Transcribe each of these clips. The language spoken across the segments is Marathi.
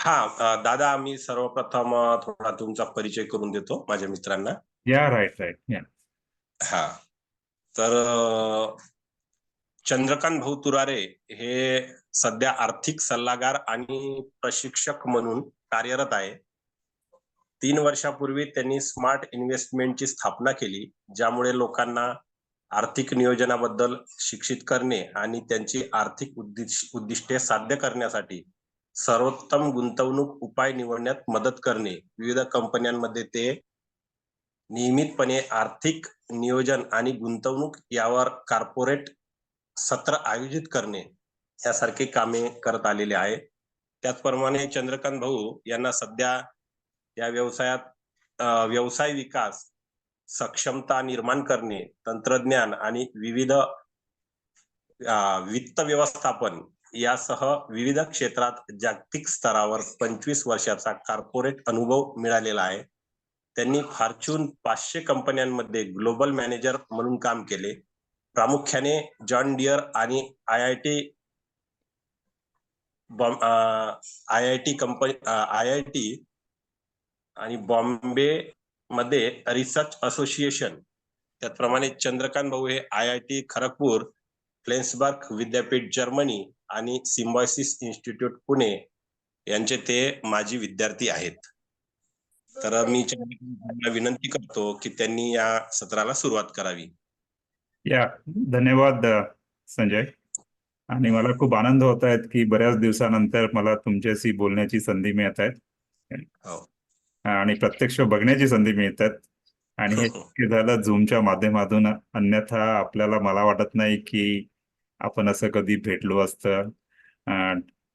दादा, मी सर्वप्रथम थोडा तुमचा परिचय करून देतो माझ्या मित्रांना. या राईट राईट या हा तर चंद्रकांत भाऊ तुरारे हे सध्या आर्थिक सल्लागार आणि प्रशिक्षक म्हणून कार्यरत आहे. 3 वर्षापूर्वी त्यांनी स्मार्ट इन्व्हेस्टमेंटची स्थापना केली, ज्यामुळे लोकांना आर्थिक नियोजनाबद्दल शिक्षित करणे आणि त्यांची आर्थिक उद्दिष्टे साध्य करण्यासाठी सर्वोत्तम गुंतवणूक उपाय निवडण्यात मदत करणे. विविध कंपन्यांमध्ये ते नियमितपणे आर्थिक नियोजन आणि गुंतवणूक यावर कॉर्पोरेट सत्र आयोजित करणे यासारखे कामे करत आलेले आहे. त्याचप्रमाणे चंद्रकांत भाऊ यांना सध्या या व्यवसायात व्यवसाय विकास, सक्षमता निर्माण करणे, तंत्रज्ञान आणि विविध वित्त व्यवस्थापन यासह विविध क्षेत्रात जागतिक स्तरावर 25 वर्षाचा कॉर्पोरेट अनुभव मिळालेला आहे. त्यांनी फॉर्च्यून 500 कंपन्यांमध्ये ग्लोबल मॅनेजर म्हणून काम केले. प्रामुख्याने जॉन डियर आणि आय आय टी आणि बॉम्बे मध्ये रिसर्च असोसिएशन. त्याचप्रमाणे चंद्रकांत भाऊ हे IIT खरगपूर, फ्लेन्सबर्ग विद्यापीठ जर्मनी आणि सिम्बायोसिस इन्स्टिट्यूट पुणे यांचे ते माजी विद्यार्थी आहेत. तर मी चंद्रकांत विनंती करतो की त्यांनी या सत्राला सुरुवात करावी. या धन्यवाद संजय. आणि मला खूप आनंद होत आहेत की बऱ्याच दिवसानंतर मला तुमच्याशी बोलण्याची संधी मिळत आहे आणि प्रत्यक्ष बघण्याची संधी मिळतात. आणि हे शक्य झालं झूमच्या माध्यमातून, अन्यथा आपल्याला मला वाटत नाही की आपण असं कधी भेटलो असतं.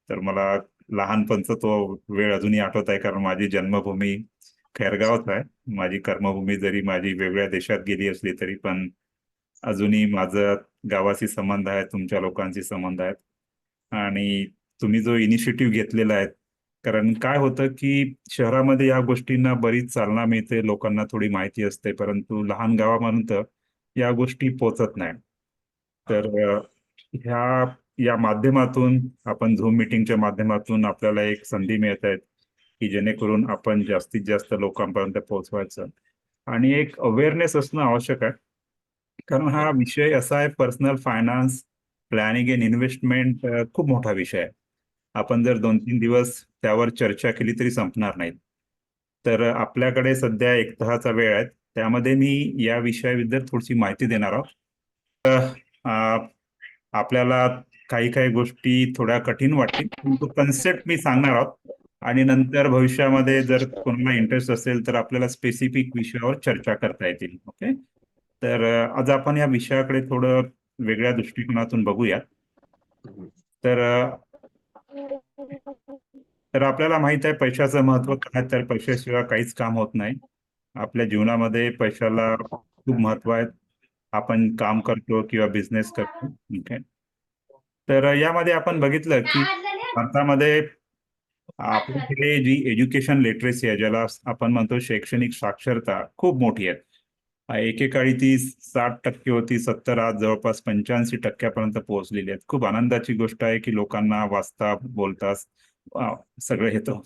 तर मला लहानपणचा तो वेळ अजूनही आठवत आहे, कारण माझी जन्मभूमी खैरगावच आहे. माझी कर्मभूमी जरी माझी वेगळ्या देशात गेली असली तरी पण अजूनही माझं गावाशी संबंध आहे, तुमच्या लोकांशी संबंध आहेत. आणि तुम्ही जो इनिशिएटिव्ह घेतलेला आहे, कारण काय होतं की शहरामध्ये या गोष्टींना बरीच चालना मिळते, लोकांना थोडी माहिती असते, परंतु लहान गावापर्यंत या गोष्टी पोचत नाही. तर ह्या या माध्यमातून, आपण झूम मीटिंगच्या माध्यमातून आपल्याला एक संधी मिळत आहेत की जेणेकरून आपण जास्तीत जास्त लोकांपर्यंत पोहोचवायचं. आणि एक अवेअरनेस असणं आवश्यक आहे, कारण हा विषय असा आहे, personal finance, planning and investment खूप मोठा विषय आहे. आपण जर 2-3 दिवस त्यावर चर्चा केली तरी संपणार नाहीत. तर आपल्याकडे सध्या 1 तासाचा वेळ आहे, त्यामध्ये मी या विषयाबद्दल थोडीशी माहिती देणार आहोत. आपल्याला काही काही गोष्टी थोड्या कठीण वाटतील, परंतु कन्सेप्ट मी सांगणार आहोत आणि नंतर भविष्यामध्ये जर कोणाला इंटरेस्ट असेल तर आपल्याला स्पेसिफिक विषयावर चर्चा करता येतील. ओके. तर आज आपण या विषयाकडे थोडं वेगळ्या दृष्टिकोनातून बघूयात. तर आपल्याला माहित आहे पैशाचं महत्व काय, तर पैशाशिवाय काहीच काम होत नाही. आपल्या जीवनामध्ये पैशाला खूप महत्व आहे. आपण काम करतो किंवा बिझनेस करतो. ओके. तर यामध्ये आपण बघितलं की भारतामध्ये आपल्याकडे जी एज्युकेशन लिटरेसी आहे, ज्याला आपण म्हणतो शैक्षणिक साक्षरता, खूप मोठी आहे. एकेकाळी ती 60% होती, 70, आज जवळपास 85% पोहोचलेली आहेत. खूप आनंदाची गोष्ट आहे की लोकांना वाचता बोलता सगळं येतं.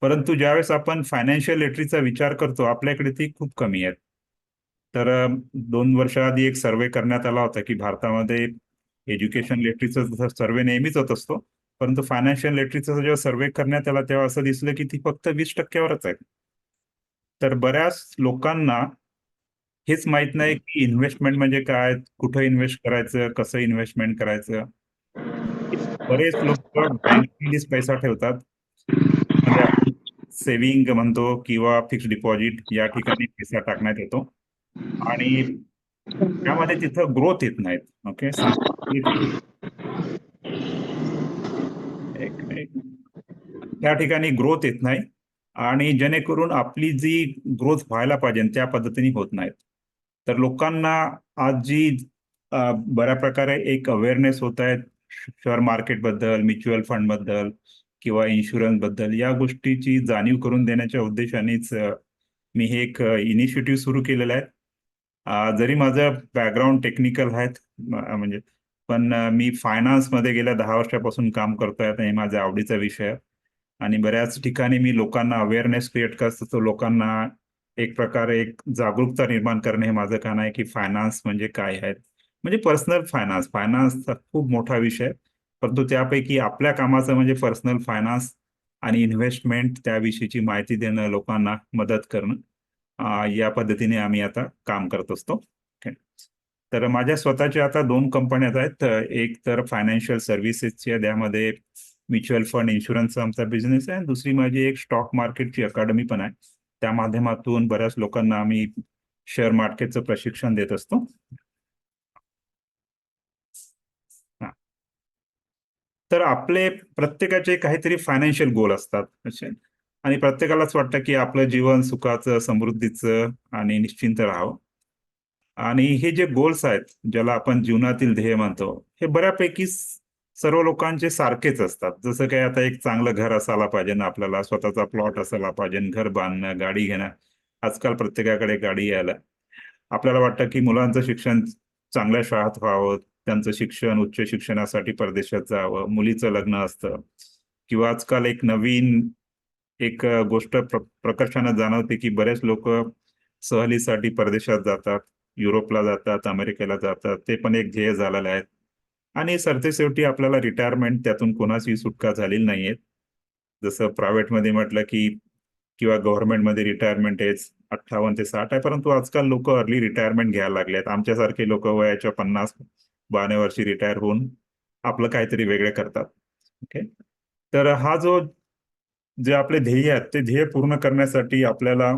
परंतु ज्यावेळेस आपण फायनान्शियल लिटरेसीचा विचार करतो, आपल्याकडे ती खूप कमी आहेत. तर 2 वर्षाआधी एक सर्वे करण्यात आला होता की भारतामध्ये एज्युकेशन लिटरेसीचा सर्वे नेहमीच होत असतो, परंतु फायनान्शियल लिटरेसीचा जेव्हा सर्वे करण्यात आला तेव्हा असं दिसलं की ती फक्त 20%वरच आहे. तर बऱ्याच लोकांना हेच माहित नाही की इन्व्हेस्टमेंट म्हणजे काय, कुठं इन्व्हेस्ट करायचं, कसं इन्व्हेस्टमेंट करायचं. बरेच लोक बँकेमध्येच पैसा ठेवतात, म्हणजे आपण सेव्हिंग म्हणतो किंवा फिक्स डिपॉझिट, या ठिकाणी पैसा टाकण्यात येतो आणि त्यामध्ये तिथं ग्रोथ येत नाहीत. ओके. त्या ठिकाणी ग्रोथ येत नाही आणि जेणेकरून आपली जी ग्रोथ व्हायला पाहिजे त्या पद्धतीने होत नाहीत. तर लोकांना आज जी बऱ्या प्रकारे एक अवेअरनेस होत आहे शेअर मार्केट बद्दल, म्युच्युअल फंड बद्दल किंवा इन्शुरन्स बद्दल, या गोष्टीची जाणीव करून देण्याच्या उद्देशानेच मी हे एक इनिशिएटिव्ह सुरू केलेलं आहे. जरी माझं बॅकग्राऊंड टेक्निकल आहेत, म्हणजे पण मी फायनान्समध्ये गेल्या 10 वर्षापासून काम करतोय. हे माझ्या आवडीचा विषय आहे आणि बऱ्याच ठिकाणी मी लोकांना अवेअरनेस क्रिएट करत असतो, लोकांना एक प्रकारे एक जागरूकता निर्माण करणे हे माझं काम आहे की फायनान्स म्हणजे काय आहे. म्हणजे पर्सनल फायनान्स, फायनान्स खूप मोठा विषय आहे, परंतु त्यापैकी आपल्या कामाचं म्हणजे पर्सनल फायनान्स आणि इन्व्हेस्टमेंट त्याविषयीची माहिती देणं, लोकांना मदत करणं, या पद्धतीने आम्ही आता काम करत असतो. तर माझ्या स्वतःच्या आता 2 कंपन्या आहेत. एक तर फायनान्शियल सर्व्हिसेसच्या, त्यामध्ये म्युच्युअल फंड, इन्शुरन्सचा आमचा बिझनेस आहे. दुसरी माझी एक स्टॉक मार्केटची अकॅडमी पण आहे. त्या माध्यमातून बऱ्याच लोकांना आम्ही शेअर मार्केटचं प्रशिक्षण देत असतो. तर आपले प्रत्येकाचे काहीतरी फायनान्शियल गोल असतात असे, आणि प्रत्येकालाच वाटतं की आपलं जीवन सुखाचं, समृद्धीचं आणि निश्चिंत राहावं. आणि हे जे गोल्स आहेत, ज्याला आपण जीवनातील ध्येय म्हणतो, हे बऱ्यापैकी सर्व लोकांचे सारखेच असतात. जसं काही आता एक चांगलं घर असायला पाहिजे ना, आपल्याला स्वतःचा प्लॉट असायला पाहिजे, घर बांधणं, गाडी घेणं. आजकाल प्रत्येकाकडे गाडी यायला. आपल्याला वाटतं की मुलांचं शिक्षण चांगल्या शाळेत व्हावं, त्यांचं शिक्षण उच्च शिक्षणासाठी परदेशात जावं, मुलीचं लग्न असतं, किंवा आजकाल एक नवीन एक गोष्ट प्रकर्षाने जाणवते की बरेच लोक सहलीसाठी परदेशात जातात, युरोपला जातात, अमेरिकेला जातात. ते पण एक ध्येय झालेलं आहे. आणि सरतेशेवटी आपल्याला रिटायरमेंट, त्यातून कोणाची सुटका झालेली नाहीये. जसं प्रायव्हेटमध्ये म्हटलं की किंवा गव्हर्नमेंटमध्ये रिटायरमेंट एज 58 ते 60 आहे, परंतु आजकाल लोक अर्ली रिटायरमेंट घ्यायला लागले आहेत. आमच्यासारखे लोक वयाच्या 50-52 वर्षी रिटायर होऊन आपलं काहीतरी वेगळे करतात. ओके. तर हा जो जे आपले ध्येय आहेत, ते ध्येय पूर्ण करण्यासाठी आपल्याला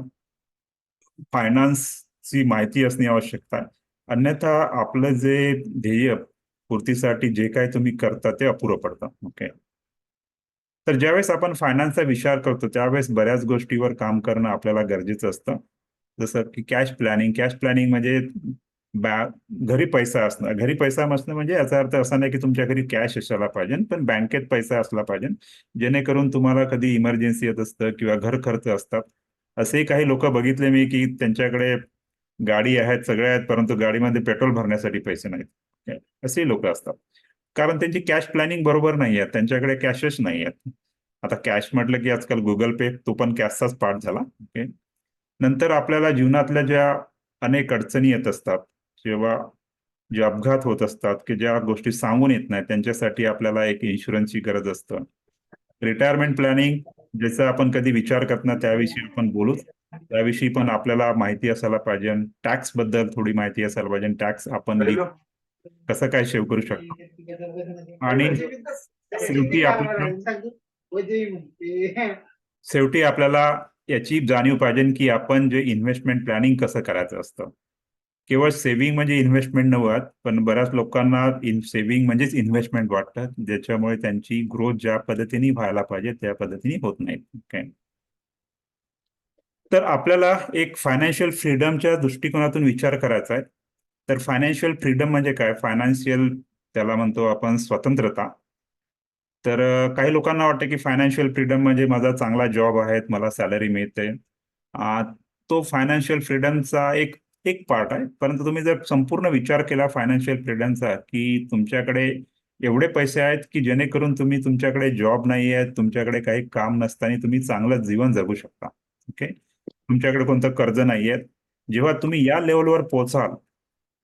फायनान्सची माहिती असणे आवश्यकता आहे. अन्यथा आपलं जे ध्येय पूर्तीसाठी जे काही तुम्ही करता ते अपुरं पडतं. ओके. तर ज्यावेळेस आपण फायनान्सचा विचार करतो, त्यावेळेस बऱ्याच गोष्टीवर काम करणं आपल्याला गरजेचं असतं. जसं की कॅश प्लॅनिंग. कॅश प्लॅनिंग म्हणजे घरी पैसा असणं. घरी पैसा असणं म्हणजे याचा अर्थ असा नाही की तुमच्या घरी कॅश असायला पाहिजे, पण बँकेत पैसा असला पाहिजे, जेणेकरून तुम्हाला कधी इमर्जन्सी येत असतं किंवा घर खर्च असतात. असेही काही लोक बघितले मी की त्यांच्याकडे गाडी आहेत, सगळ्या आहेत, परंतु गाडीमध्ये पेट्रोल भरण्यासाठी पैसे नाहीत. असेही लोक असतात, कारण त्यांची कॅश प्लॅनिंग बरोबर नाही आहे, त्यांच्याकडे कॅशच नाही आहेत. आता कॅश म्हटलं की आजकाल गुगल पे, तो पण कॅशचाच पार्ट झाला. ओके. नंतर आपल्याला जीवनातल्या ज्या अनेक अडचणी येत असतात, जेव्हा जे अपघात होत असतात, की ज्या गोष्टी सांगून येत नाही, त्यांच्यासाठी आपल्याला एक इन्शुरन्सची गरज असतं. रिटायरमेंट प्लॅनिंग, ज्याचा आपण कधी विचार करत नाही, त्याविषयी आपण बोलू. त्याविषयी पण आपल्याला माहिती असायला पाहिजे. टॅक्स बद्दल थोडी माहिती असायला पाहिजे. टॅक्स आपण कसं काय सेव्ह करू शकतो. आणि शेवटी आपल्याला याची जाणीव पाहिजे की आपण जे इन्व्हेस्टमेंट प्लॅनिंग कसं करायचं असतं. केवळ सेव्हिंग म्हणजे इन्व्हेस्टमेंट नव्हत, पण बऱ्याच लोकांना सेव्हिंग म्हणजेच इन्व्हेस्टमेंट वाटतं, ज्याच्यामुळे त्यांची ग्रोथ ज्या पद्धतीने व्हायला पाहिजे त्या पद्धतीने होत नाही. काय तर आपल्याला एक फायनान्शियल फ्रीडमच्या दृष्टिकोनातून विचार करायचा आहे. तर फायनान्शियल फ्रीडम म्हणजे काय? फायनान्शियल, त्याला म्हणतो आपण स्वतंत्रता. तर काही लोकांना वाटतं की फायनान्शियल फ्रीडम म्हणजे माझा चांगला जॉब आहे, मला सॅलरी मिळते. तो फायनान्शियल फ्रीडमचा एक एक पार्ट आहे. परंतु तुम्ही जर संपूर्ण विचार केला फायनान्शियल फ्रीडमचा, की तुमच्याकडे एवढे पैसे आहेत की जेणेकरून तुम्ही, तुमच्याकडे जॉब नाही आहे, तुमच्याकडे काही काम नसताना तुम्ही चांगलं जीवन जगू शकता. ओके. तुमच्याकडे कोणतं कर्ज नाही आहे. जेव्हा तुम्ही या लेवलवर पोहोचाल,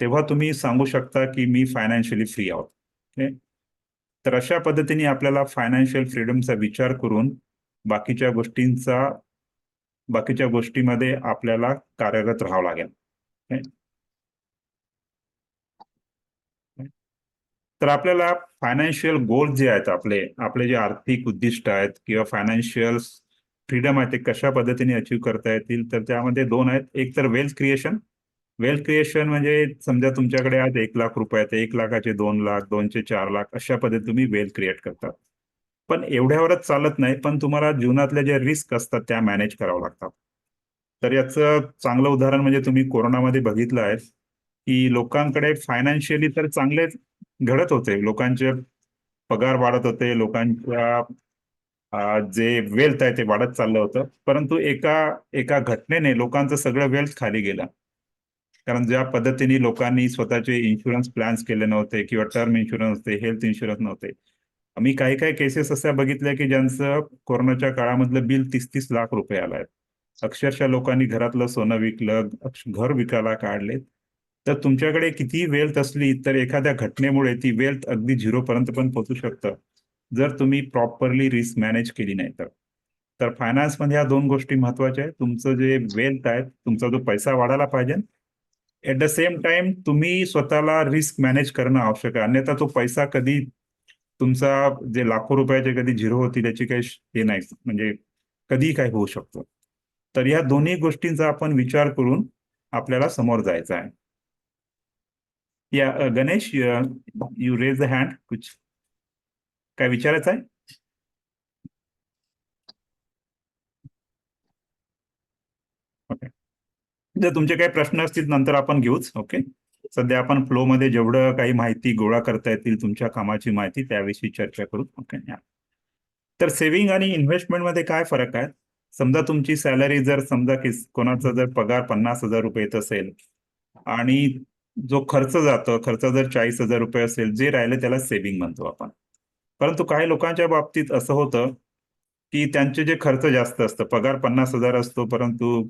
तेव्हा तुम्ही सांगू शकता की मी फायनान्शियली फ्री आहोत. ओके. तर अशा पद्धतीने आपल्याला फायनान्शियल फ्रीडमचा विचार करून बाकीच्या गोष्टींचा बाकीच्या गोष्टीमध्ये आपल्याला कार्यरत राहावं लागेल. ओके. तर आपल्याला फायनान्शियल गोल जे आहेत, आपले आपले जे आर्थिक उद्दिष्ट आहेत किंवा फायनान्शियल फ्रीडम आहे, ते कशा पद्धतीने अचीव्ह करता येतील, तर त्यामध्ये 2 आहेत. एक तर वेल्थ क्रिएशन. वेल्थ क्रिएशन म्हणजे समजा तुमच्याकडे आज 1,00,000 रुपये आहेत, 1,00,000चे 2,00,000, 2चे 4,00,000, अशा पद्धतीने तुम्ही वेल्थ क्रिएट करतात. पण एवढ्यावरच चालत नाही, पण तुम्हाला जीवनातल्या ज्या रिस्क असतात त्या मॅनेज कराव्या लागतात. तर याचं चांगलं उदाहरण म्हणजे तुम्ही कोरोनामध्ये बघितलं आहे की लोकांकडे फायनान्शियली तर चांगलेच घडत होते, लोकांचे पगार वाढत होते, लोकांच्या जे वेल्थ आहे ते वाढत चाललं होतं, परंतु एका एका घटनेने लोकांचं सगळं वेल्थ खाली गेलं. कारण ज्या पद्धतीने लोकांनी स्वतःचे इन्शुरन्स प्लॅन्स केले नव्हते, किंवा टर्म इन्शुरन्स नव्हते, हेल्थ इन्शुरन्स नव्हते, मी काही काही केसेस अशा बघितल्या की ज्यांचं कोरोनाच्या काळामधलं बिल 30-30 लाख रुपये आलाय. अक्षरशः लोकांनी घरातलं सोनं विकलं, घर विकायला काढले. तर तुमच्याकडे कितीही वेल्थ असली तर एखाद्या घटनेमुळे ती वेल्थ अगदी झिरो पर्यंत पण पोहोचू शकतं, जर तुम्ही प्रॉपरली रिस्क मॅनेज केली नाही तर. तर फायनान्समध्ये ह्या दोन गोष्टी महत्वाच्या आहेत. तुमचं जे वेल्थ आहे, तुमचा जो पैसा वाढायला पाहिजे, ऍट द सेम टाइम तुम्ही स्वतःला रिस्क मॅनेज करणं आवश्यक आहे. अन्यथा तो पैसा कधी तुमचा जे लाखो रुपयाचे कधी झिरो होतील याची काही हे नाही, म्हणजे कधीही काय होऊ शकतं. तर या दोन्ही गोष्टींचा आपण विचार करून आपल्याला समोर जायचं आहे. या Ganesh, you raise the hand. कुछ काय विचारायचं आहे? ओके, जर तुमचे काही प्रश्न असतील नंतर आपण घेऊच. ओके, सध्या आपण फ्लो मध्ये जेवढं काही माहिती गोळा करता येतील तुमच्या कामाची माहिती त्याविषयी चर्चा करू. ओके, तर सेव्हिंग आणि इन्व्हेस्टमेंट मध्ये काय फरक आहे? समजा तुमची सॅलरी जर समजा की कोणाचा जर पगार 50,000 रुपये येत असेल आणि जो खर्च जातो, खर्च जर 40,000 रुपये असेल, जे राहिले त्याला सेव्हिंग म्हणतो आपण. परंतु काही लोकांच्या बाबतीत असं होतं की त्यांचे जे खर्च जास्त असतं, पगार 50,000 असतो, परंतु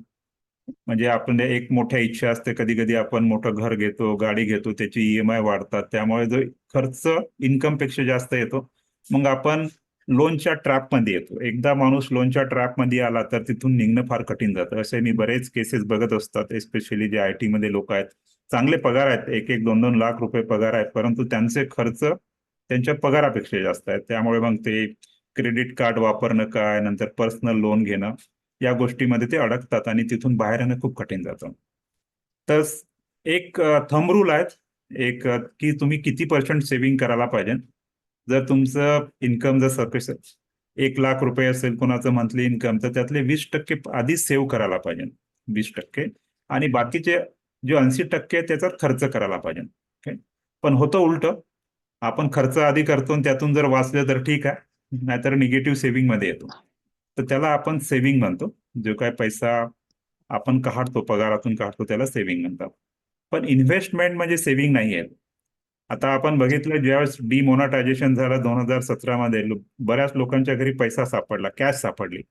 म्हणजे आपण एक मोठ्या इच्छा असते, कधी कधी आपण मोठं घर घेतो, गाडी घेतो, त्याची ईएमआय वाढतात, त्यामुळे जो खर्च इन्कम पेक्षा जास्त येतो, मग आपण लोनच्या ट्रॅप मध्ये येतो. एकदा माणूस लोनच्या ट्रॅप मध्ये आला तर तिथून निघणं फार कठीण जातं. असे मी बरेच केसेस बघत असतात, एस्पेशली जे आयटी मध्ये लोक आहेत, चांगले पगार आहेत, 1-1, 2-2 लाख रुपये पगार आहेत, परंतु त्यांचे खर्च त्यांच्या पगारापेक्षा जास्त आहेत. त्यामुळे मग ते क्रेडिट कार्ड वापरणं काय, नंतर पर्सनल लोन घेणं, या गोष्टीमध्ये ते अडकतात आणि तिथून बाहेर येणं खूप कठीण जातं. तर एक थंब रूल आहेत, एक की तुम्ही किती पर्सेंट सेव्हिंग करायला पाहिजे. जर तुमचं इन्कम जर सपोज 1 लाख रुपये असेल कोणाचं मंथली इन्कम, तर त्यातले 20% आधीच सेव्ह करायला पाहिजे, 20%, आणि बाकीचे जे 80% त्याच्यात खर्च करायला पाहिजे. ओके, पण होतं उलट, आपण खर्च आधी करतो आणि त्यातून जर वाचलं तर ठीक आहे, नाहीतर निगेटिव्ह सेव्हिंग मध्ये येतो. तर त्याला आपण सेव्हिंग म्हणतो. जो काय पैसा आपण काढतो, पगारातून काढतो, त्याला सेव्हिंग म्हणतात. पण इन्व्हेस्टमेंट म्हणजे सेव्हिंग नाही आहे. आता आपण बघितलं ज्यावेळेस डिमॉनिटायझेशन झालं 2017 मध्ये, बऱ्याच लोकांच्या घरी पैसा सापडला, कॅश सापडली.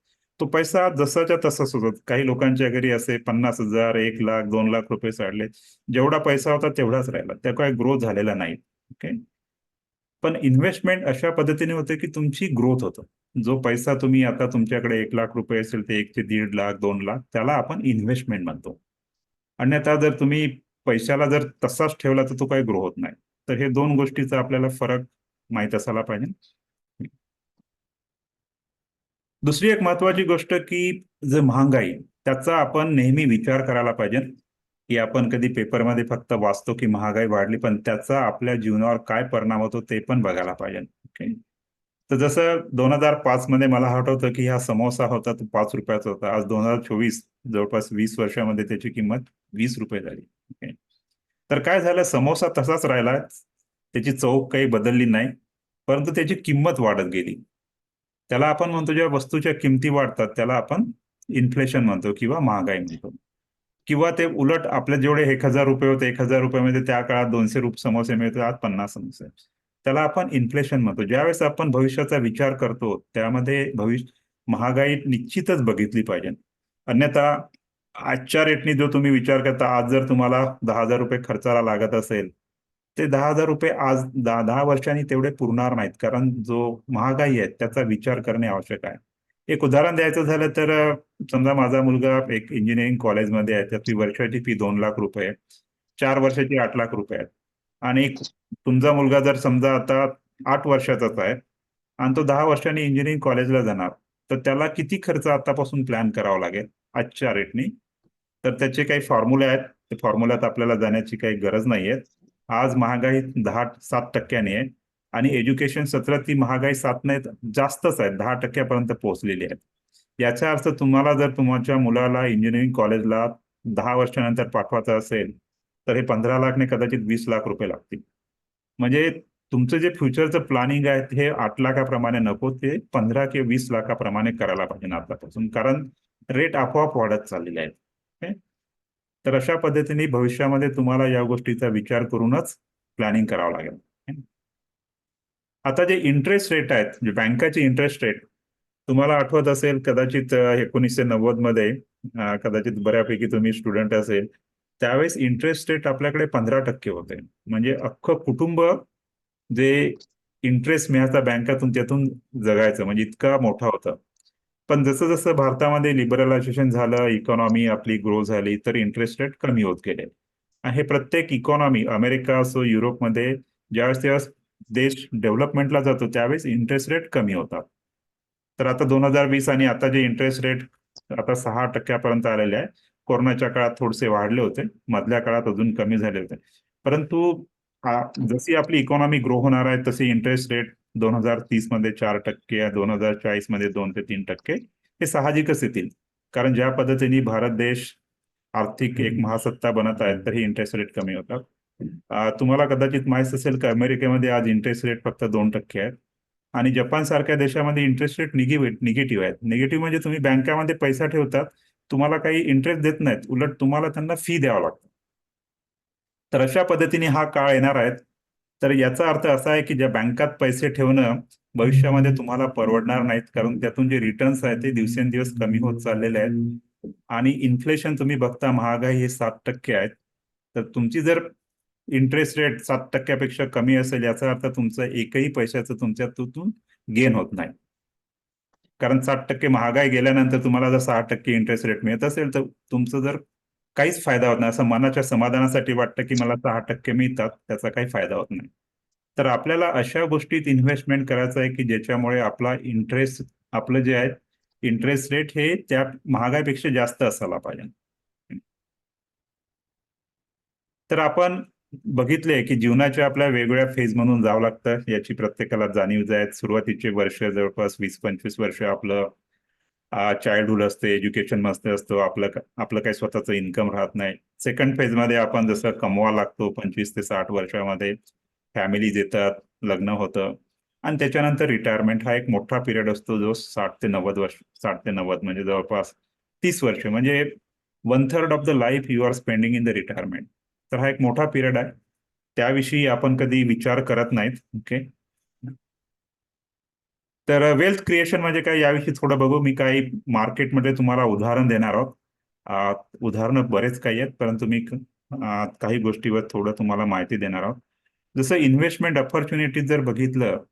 तो पैसा जसाच्या तसाच होता. काही लोकांच्या घरी असे 50,000, 1 लाख, 2 लाख रुपये साडले. जेवढा पैसा होता तेवढाच राहिला, त्या काय ग्रोथ झालेला नाही. ओके, पण इन्व्हेस्टमेंट अशा पद्धतीने होते की तुमची ग्रोथ होतं. जो पैसा तुम्ही आता तुमच्याकडे 1 लाख रुपये असेल ते 1 ते 1.5 लाख, 2 लाख, त्याला आपण इन्व्हेस्टमेंट म्हणतो. अन्यथा जर तुम्ही पैशाला जर तसाच ठेवला तर तो काही ग्रो होत नाही. तर हे दोन गोष्टीचा आपल्याला फरक माहित असायला पाहिजे. दुसरी एक महत्वाची गोष्ट की जे महागाई, त्याचा आपण नेहमी विचार करायला पाहिजे की आपण कधी पेपरमध्ये फक्त वाचतो की महागाई वाढली, पण त्याचा आपल्या जीवनावर काय परिणाम होतो ते पण बघायला पाहिजे. ओके, तर जसं 2005 मध्ये मला आठवतं की हा समोसा होता तो 5 रुपयाचा होता. आज 2024, जवळपास 20 वर्षामध्ये त्याची किंमत 20 रुपये झाली. ओके, तर काय झालं, समोसा तसाच राहिला, त्याची चव काही बदलली नाही, परंतु त्याची किंमत वाढत गेली. त्याला आपण म्हणतो, जेव्हा वस्तूच्या किमती वाढतात त्याला आपण इन्फ्लेशन म्हणतो किंवा महागाई म्हणतो. किंवा ते उलट, आपले जेवढे 1,000 रुपये होते, 1,000 रुपयामध्ये त्या काळात 200 समोसे मिळतात, आज 50 समोसे. त्याला आपण इन्फ्लेशन म्हणतो. ज्यावेळेस आपण भविष्याचा विचार करतो त्यामध्ये महागाई निश्चितच बघितली पाहिजे. अन्यथा आजच्या रेटनी जो तुम्ही विचार करता, आज जर तुम्हाला 10,000 रुपये खर्चाला लागत असेल, ते 10,000 रुपये आज 10 वर्षांनी तेवढे पुरणार नाहीत, कारण जो महागाई आहे त्याचा विचार करणे आवश्यक आहे. एक उदाहरण द्यायचं झालं तर समजा माझा मुलगा एक इंजिनिअरिंग कॉलेजमध्ये आहे, त्याची वर्षाची फी 2 लाख रुपये, 4 वर्षाची 8 लाख रुपये आहेत. आणि तुमचा मुलगा जर समजा आता 8 वर्षाचाच आहे आणि तो 10 वर्षांनी इंजिनिअरिंग कॉलेजला जाणार, तर त्याला किती खर्च आतापासून प्लॅन करावा लागेल आजच्या रेटनी? तर त्याचे काही फॉर्म्युले आहेत, ते फॉर्म्युल्यात आपल्याला जाण्याची काही गरज नाहीये. आज महागाई 7% आहे आणि एज्युकेशन सत्रात ती महागाई 7 नाही जास्तच आहे, 10% पोहोचलेली आहे. याचा अर्थ तुम्हाला जर तुमच्या मुलाला इंजिनिअरिंग कॉलेजला 10 वर्षानंतर पाठवायचं असेल तर हे 15 लाखने कदाचित 20 लाख रुपये लागतील. म्हणजे तुमचं जे फ्युचरचं प्लॅनिंग आहे हे 8 लाखाप्रमाणे नको, ते 15 किंवा 20 लाखाप्रमाणे करायला पाहिजे आतापासून, कारण रेट आपोआप वाढत चाललेले आहेत. ओके, तर अशा पद्धतीने भविष्यामध्ये तुम्हाला या गोष्टीचा विचार करूनच प्लॅनिंग करावं लागेल. आता जे इंटरेस्ट रेट आहेत, जे बँकाचे इंटरेस्ट रेट, तुम्हाला आठवत असेल कदाचित 1990 मध्ये, कदाचित बऱ्यापैकी तुम्ही स्टुडंट असेल, त्यावेळेस इंटरेस्ट रेट आपल्याकडे 15% होते. म्हणजे अख्खं कुटुंब जे इंटरेस्ट मिळायचा बँकातून त्यातून जगायचं, म्हणजे इतका मोठा होता. पण जसं जसं भारतामध्ये लिबरलायझेशन झालं, इकॉनॉमी आपली ग्रो झाली, तर इंटरेस्ट रेट कमी होत गेले. आणि हे प्रत्येक इकॉनॉमी, अमेरिका असो, युरोपमध्ये ज्यावेळेस त्यावेळेस देश डेव्हलपमेंटला जातो त्यावेळेस इंटरेस्ट रेट कमी होतात. तर आता 2020 आणि आता जे इंटरेस्ट रेट आता 6% आलेले आहे. कोरोनाच्या काळात थोडेसे वाढले होते, मधल्या काळात अजून कमी झाले होते. परंतु जशी आपली इकॉनॉमी ग्रो होणार आहे तशी इंटरेस्ट रेट 2030 मध्ये 4%, 2040 मध्ये 2 ते 3% हे साहजिकच येतील. कारण ज्या पद्धतीने भारत देश आर्थिक एक महासत्ता बनत आहे तर ही इंटरेस्ट रेट कमी होतात. तुम्हाला कदाचित माहित असेल की अमेरिकेमध्ये आज इंटरेस्ट रेट फक्त 2% आहेत आणि जपान सारख्या देशामध्ये इंटरेस्ट रेट निगेटिव्ह आहेत. निगेटिव्ह म्हणजे तुम्ही बँकामध्ये पैसा ठेवतात, तुम्हाला काही इंटरेस्ट देत नाहीत, उलट तुम्हाला त्यांना फी द्यावं लागतं. तर अशा पद्धतीने हा काळ येणार आहे. तर याचा अर्थ असा आहे की ज्या बँकात पैसे ठेवणं भविष्यामध्ये तुम्हाला परवडणार नाहीत, कारण त्यातून जे रिटर्न्स आहेत ते दिवसेंदिवस कमी होत चाललेले आहेत. आणि इन्फ्लेशन तुम्ही बघता, महागाई हे 7% आहेत. तर तुमची जर इंटरेस्ट रेट 7%पेक्षा कमी असेल याचा अर्थ तुमचं एकही पैशाचं तुमच्यातून गेन होत नाही. कारण 7% महागाई गेल्यानंतर तुम्हाला जर 6% इंटरेस्ट रेट मिळत असेल तर तुमचं जर काहीच फायदा होत नाही. असं मनाच्या समाधानासाठी वाटतं की मला 6% मिळतात, त्याचा काही फायदा होत नाही. तर आपल्याला अशा गोष्टीत इन्व्हेस्टमेंट करायचं आहे की ज्याच्यामुळे आपला इंटरेस्ट, आपलं जे आहे इंटरेस्ट रेट हे त्या महागाईपेक्षा जास्त असायला पाहिजे. तर आपण बघितले की जीवनाच्या आपल्या वेगवेगळ्या फेज म्हणून जावं लागतं, याची प्रत्येकाला जाणीव आहे. सुरुवातीचे वर्ष जवळपास 20-25 वर्ष आपलं चाइल्डहुड असते, एज्युकेशन मध्ये असतो, आपलं काही स्वतःचं इन्कम राहत नाही. सेकंड फेज मध्ये आपण जसं कमवा लागतो, 25 ते 60 वर्षामध्ये फॅमिलीज येतात, लग्न होतं आणि त्याच्यानंतर रिटायरमेंट हा एक मोठा पिरियड असतो जो 60 ते 90 वर्ष, 60 ते 90 म्हणजे जवळपास 30 वर्ष, म्हणजे 1/3 of the life you are spending in the retirement. तर हा एक मोठा पिरियड आहे, त्याविषयी आपण कधी विचार करत नाहीत. ओके, तर वेल्थ क्रिएशन म्हणजे काय याविषयी थोडं बघू. मी काही मार्केटमध्ये तुम्हाला उदाहरण देणार आहोत. उदाहरणं बरेच काही आहेत, परंतु मी काही गोष्टीवर थोडं तुम्हाला माहिती देणार आहोत. जसं इन्व्हेस्टमेंट ऑपॉर्च्युनिटी जर बघितलं,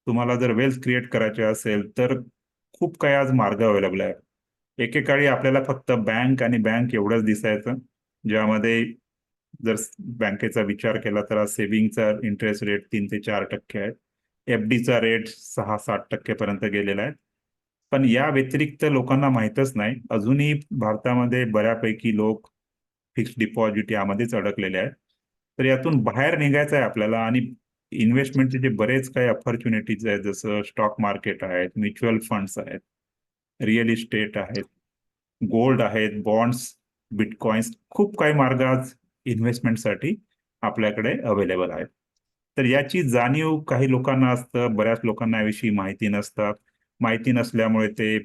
तुम्हाला जर वेल्थ क्रिएट करायचे असेल तर खूप काही आज मार्ग अवेलेबल आहे. एकेकाळी आपल्याला फक्त बँक आणि बँक एवढंच दिसायचं, ज्यामध्ये जर बँकेचा विचार केला तर आज सेव्हिंगचा इंटरेस्ट रेट 3 ते 4% आहे. एफडीचा रेट 6-7% पर्यंत गेलेला आहे. पण या व्यतिरिक्त लोकांना माहीतच नाही, अजूनही भारतामध्ये बऱ्यापैकी लोक फिक्स्ड डिपॉझिट यामध्येच अडकलेले आहेत. तर यातून बाहेर निघायचं आहे आपल्याला आणि इन्व्हेस्टमेंटचे जे बरेच काही ऑपॉर्च्युनिटीज आहेत, जसं स्टॉक मार्केट आहेत, म्युच्युअल फंड्स आहेत, रिअल इस्टेट आहेत, गोल्ड आहेत, बॉन्ड्स, बिटकॉइन्स, खूप काही मार्ग आज इन्व्हेस्टमेंटसाठी आपल्याकडे अवेलेबल आहेत. तर याची जाणीव काही लोकांना असतं, बऱ्याच लोकांना याविषयी माहिती नसतात. माहिती नसल्यामुळे ते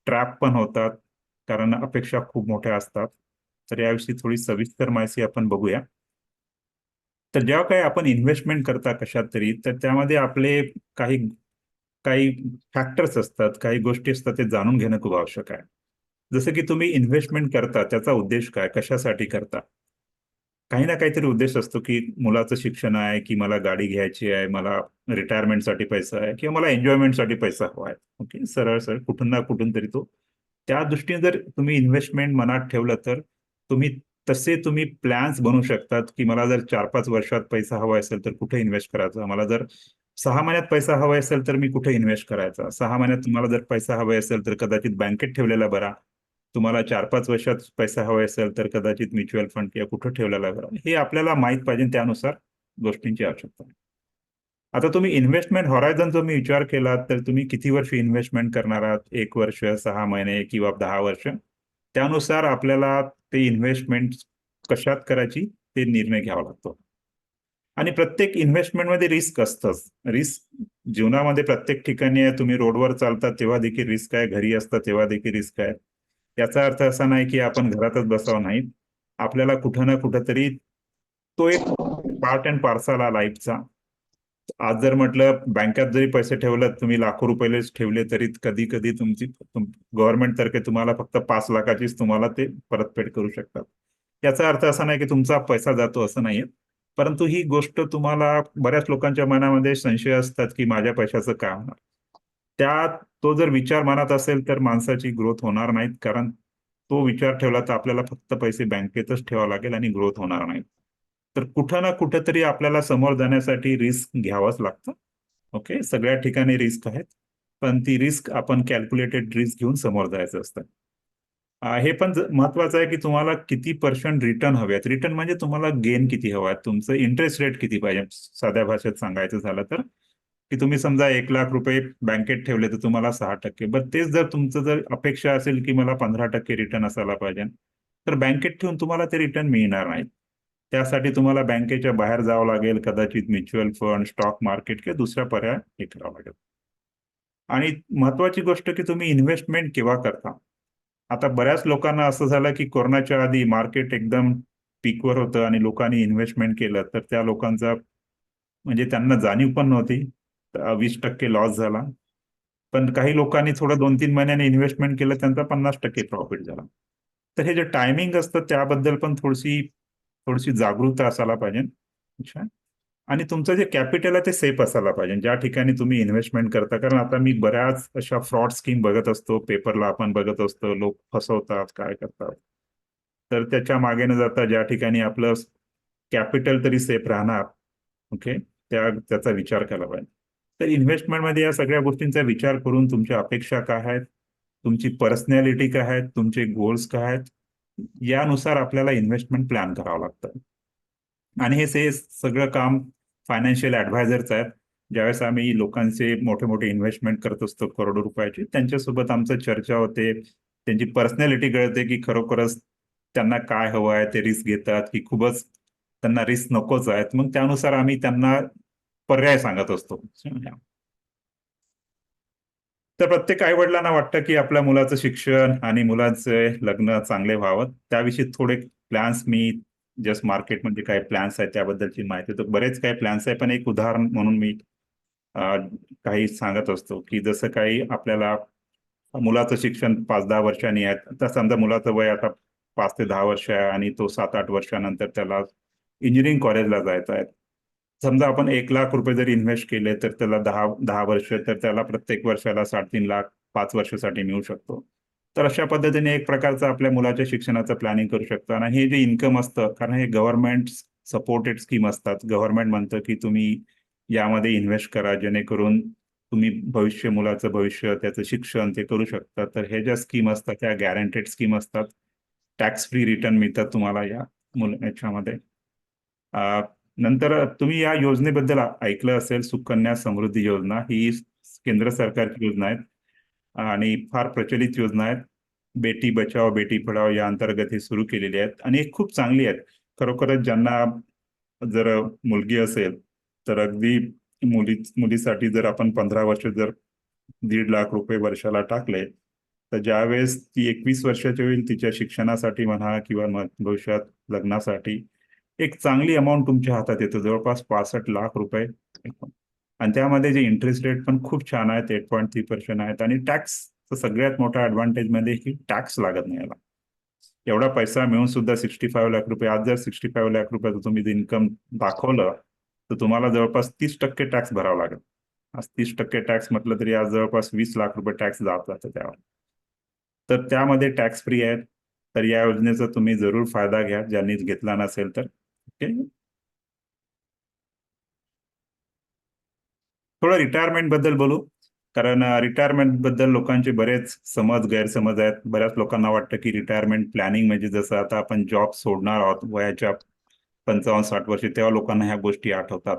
ट्रॅप पण होतात, कारण अपेक्षा खूप मोठ्या असतात. तर याविषयी थोडी सविस्तर माहिती आपण बघूया. तर जेव्हा काही आपण इन्व्हेस्टमेंट करता कशात तरी, तर त्यामध्ये आपले काही काही फॅक्टर्स असतात, काही गोष्टी असतात, ते जाणून घेणं खूप आवश्यक आहे. जसं की तुम्ही इन्व्हेस्टमेंट करता त्याचा उद्देश काय, कशासाठी करता. काही ना काहीतरी उद्देश असतो की मुलाचं शिक्षण आहे, की मला गाडी घ्यायची आहे, मला रिटायरमेंटसाठी पैसा आहे किंवा मला एन्जॉयमेंटसाठी पैसा हवा आहे. ओके, सरळ सरळ कुठून ना कुठून तरी तो, त्या दृष्टीने जर तुम्ही इन्व्हेस्टमेंट मनात ठेवलं तर तुम्ही प्लॅन्स बनवू शकतात की मला जर 4-5 वर्षात पैसा हवा असेल तर कुठे इन्व्हेस्ट करायचा, मला जर 6 महिन्यात पैसा हवा असेल तर मी कुठे इन्व्हेस्ट करायचा. 6 महिन्यात तुम्हाला जर पैसा हवा असेल तर कदाचित बँकेत ठेवलेला बरा, तुम्हाला 4-5 वर्षात पैसा हवा असेल तर कदाचित म्युच्युअल फंड किंवा कुठं ठेवलेला बरा, हे आपल्याला माहित पाहिजे. त्यानुसार गोष्टींची आवश्यकता आहे. आता तुम्ही इन्व्हेस्टमेंट हॉरायझन जो मी विचार केला, तर तुम्ही किती वर्ष इन्व्हेस्टमेंट करणार आहात, 1 वर्ष, 6 महिने किंवा 10 वर्ष, त्यानुसार आपल्याला ते इन्व्हेस्टमेंट कशात करायची ते निर्णय घ्यावा लागतो. आणि प्रत्येक इन्व्हेस्टमेंटमध्ये रिस्क असतंच. रिस्क जीवनामध्ये प्रत्येक ठिकाणी आहे. तुम्ही रोडवर चालता तेव्हा देखील रिस्क आहे, घरी असता तेव्हा देखील रिस्क आहे. याचा अर्थ असा नाही की आपण घरातच बसावं, नाही. आपल्याला कुठं ना कुठं तरी तो एक पार्ट अँड पार्सल आहे लाईफचा. आज जर म्हटलं बँकेत जरी पैसे ठेवले, तुम्ही लाखो रुपये ठेवले, तरी कधी कधी गव्हर्नमेंट तर्फे तुम्हाला फक्त 5 लाखाचीच तुम्हाला ते परतफेड करू शकतात. याचा अर्थ असा नाही की तुमचा पैसा जातो, असं नाहीये. परंतु ही गोष्ट तुम्हाला, बऱ्याच लोकांच्या मनामध्ये संशय असतात की माझ्या पैशाचं काय होणार. तो जर विचार मनात असेल तर माणसाची ग्रोथ होणार नाहीत, कारण तो विचार ठेवला तर आपल्याला फक्त पैसे बँकेतच ठेवावे लागेल आणि ग्रोथ होणार नाही. तर कुठं ना कुठेतरी आपल्याला समोर जाण्यासाठी रिस्क घ्यावंच लागतं. ओके, सगळ्या ठिकाणी रिस्क आहेत, पण ती रिस्क आपण कॅल्क्युलेटेड रिस्क घेऊन समोर जायचं असतं. हे पण महत्वाचं आहे की तुम्हाला किती % रिटर्न हवेत. रिटर्न म्हणजे तुम्हाला गेन किती हवा आहे, तुमचं इंटरेस्ट रेट किती पाहिजे. साध्या भाषेत सांगायचं झालं तर, की तुम्ही समजा 1 लाख रुपये बँकेत ठेवले तर तुम्हाला 6%. बट तेच जर तुमचं जर अपेक्षा असेल की मला 15% रिटर्न असायला पाहिजे, तर बँकेत ठेवून तुम्हाला ते रिटर्न मिळणार नाही. त्यासाठी तुम्हाला बँकेच्या बाहेर जावं लागेल, कदाचित म्युच्युअल फंड, स्टॉक मार्केट किंवा दुसरा पर्याय हे करावा लागेल. आणि महत्वाची गोष्ट की तुम्ही इन्व्हेस्टमेंट केव्हा करता. आता बऱ्याच लोकांना असं झालं की कोरोनाच्या आधी मार्केट एकदम पीकवर होतं आणि लोकांनी इन्व्हेस्टमेंट केलं, तर त्या लोकांचा म्हणजे त्यांना जाणीव पण नव्हती. 20% लॉस झाला. पण काही लोकांनी थोडं 2-3 महिन्याने इन्व्हेस्टमेंट केलं, त्यांचा 50% प्रॉफिट झाला. तर हे जे टायमिंग असतं त्याबद्दल पण थोडीशी थोडीशी जागरूकता असायला पाहिजे. अच्छा. आणि तुमचं जे कॅपिटल आहे ते सेफ असायला पाहिजे ज्या ठिकाणी तुम्ही इन्व्हेस्टमेंट करता. कारण आता मी बऱ्याच अशा फ्रॉड स्कीम बघत असतो, पेपरला आपण बघत असतो, लोक फसवतात, काय करतात. तर त्याच्या मागे न जाता ज्या ठिकाणी आपलं कॅपिटल तरी सेफ राहणार, ओके, त्याचा विचार केला पाहिजे. तर इन्व्हेस्टमेंटमध्ये या सगळ्या गोष्टींचा विचार करून तुमच्या अपेक्षा काय आहेत, तुमची पर्सनॅलिटी काय आहेत, तुमचे गोल्स काय आहेत, यानुसार आपल्याला इन्व्हेस्टमेंट प्लॅन करावं लागतं. आणि हे सगळं काम फायनान्शियल ऍडवायझरच आहेत. ज्यावेळेस आम्ही लोकांचे मोठे मोठे इन्व्हेस्टमेंट करत असतो करोडो रुपयाची, त्यांच्यासोबत आमचं चर्चा होते, त्यांची पर्सनॅलिटी कळते की खरोखरच त्यांना काय हवं आहे, ते रिस्क घेतात की खूपच त्यांना रिस्क नकोच आहेत. मग त्यानुसार आम्ही त्यांना पर्याय सांगत असतो. तर प्रत्येक आई वडिलांना वाटतं की आपल्या मुलाचं शिक्षण आणि मुलाचे लग्न चांगले व्हावं. त्याविषयी थोडे प्लॅन्स मी जस्ट मार्केटमध्ये काय प्लॅन्स आहेत त्याबद्दलची माहिती, तर बरेच काही प्लॅन्स आहे, पण एक उदाहरण म्हणून मी काही सांगत असतो की जसं काही आपल्याला मुलाचं शिक्षण 5-10 वर्षांनी आहे, तर समजा मुलाचं वय आता 5 ते 10 वर्ष आहे आणि तो 7-8 वर्षानंतर त्याला इंजिनिअरिंग कॉलेजला जायचं आहे. समजा आपण 1 लाख रुपये जर इन्व्हेस्ट केले तर त्याला 10 वर्ष, तर त्याला प्रत्येक वर्षाला 3.5 लाख 5 वर्षासाठी मिळू शकतो. तर अशा पद्धतीने एक प्रकारचं आपल्या मुलाच्या शिक्षणाचं प्लॅनिंग करू शकतो. आणि हे जे इन्कम असतं, कारण हे गव्हर्नमेंट सपोर्टेड स्कीम असतात. गव्हर्नमेंट म्हणतं की तुम्ही यामध्ये इन्व्हेस्ट करा, जेणेकरून तुम्ही मुलाचं भविष्य, त्याचं शिक्षण ते करू शकता. तर हे ज्या स्कीम असतात त्या गॅरंटेड स्कीम असतात. टॅक्स फ्री रिटर्न मिळतात तुम्हाला या याच्यामध्ये. नंतर तुम्ही या योजनेबद्दल ऐकलं असेल, सुकन्या समृद्धी योजना. ही केंद्र सरकारची योजना आहे आणि फार प्रचलित योजना आहेत. बेटी बचाओ बेटी पढाओ या अंतर्गत हे सुरू केलेली आहेत आणि हे खूप चांगली आहेत. खरोखरच ज्यांना जर मुलगी असेल तर अगदी मुलीसाठी जर आपण 15 वर्ष जर 1.5 लाख रुपये वर्षाला टाकले, तर ज्यावेळेस ती 21 वर्षाची होईल, तिच्या शिक्षणासाठी म्हणा किंवा भविष्यात लग्नासाठी एक चांगली अमाऊंट तुमच्या हातात येतो, जवळपास 65 लाख रुपये. आणि त्यामध्ये जे इंटरेस्ट रेट पण खूप छान आहेत, 8.3% आहेत. आणि टॅक्स सगळ्यात मोठा ऍडव्हान्टेज मध्ये की टॅक्स लागत नाही याला. एवढा पैसा मिळून सुद्धा 65 लाख रुपये, आज जर 65 लाख रुपयाचं तुम्ही इन्कम दाखवलं तर तुम्हाला जवळपास 30% टॅक्स भरावा लागेल. आज 30% टॅक्स म्हटलं तरी आज जवळपास 20 लाख रुपये टॅक्स जातं त्यावर. तर त्यामध्ये टॅक्स फ्री आहेत. तर या योजनेचा तुम्ही जरूर फायदा घ्या, ज्यांनी घेतला नसेल तर. ओके. थोडं रिटायरमेंट बद्दल बोलू, कारण रिटायरमेंट बद्दल लोकांचे बरेच गैरसमज आहेत. बऱ्याच लोकांना वाटतं की रिटायरमेंट प्लॅनिंग म्हणजे जसं आता आपण जॉब सोडणार आहोत वयाच्या 55-60 वर्षी, तेव्हा लोकांना ह्या गोष्टी आठवतात.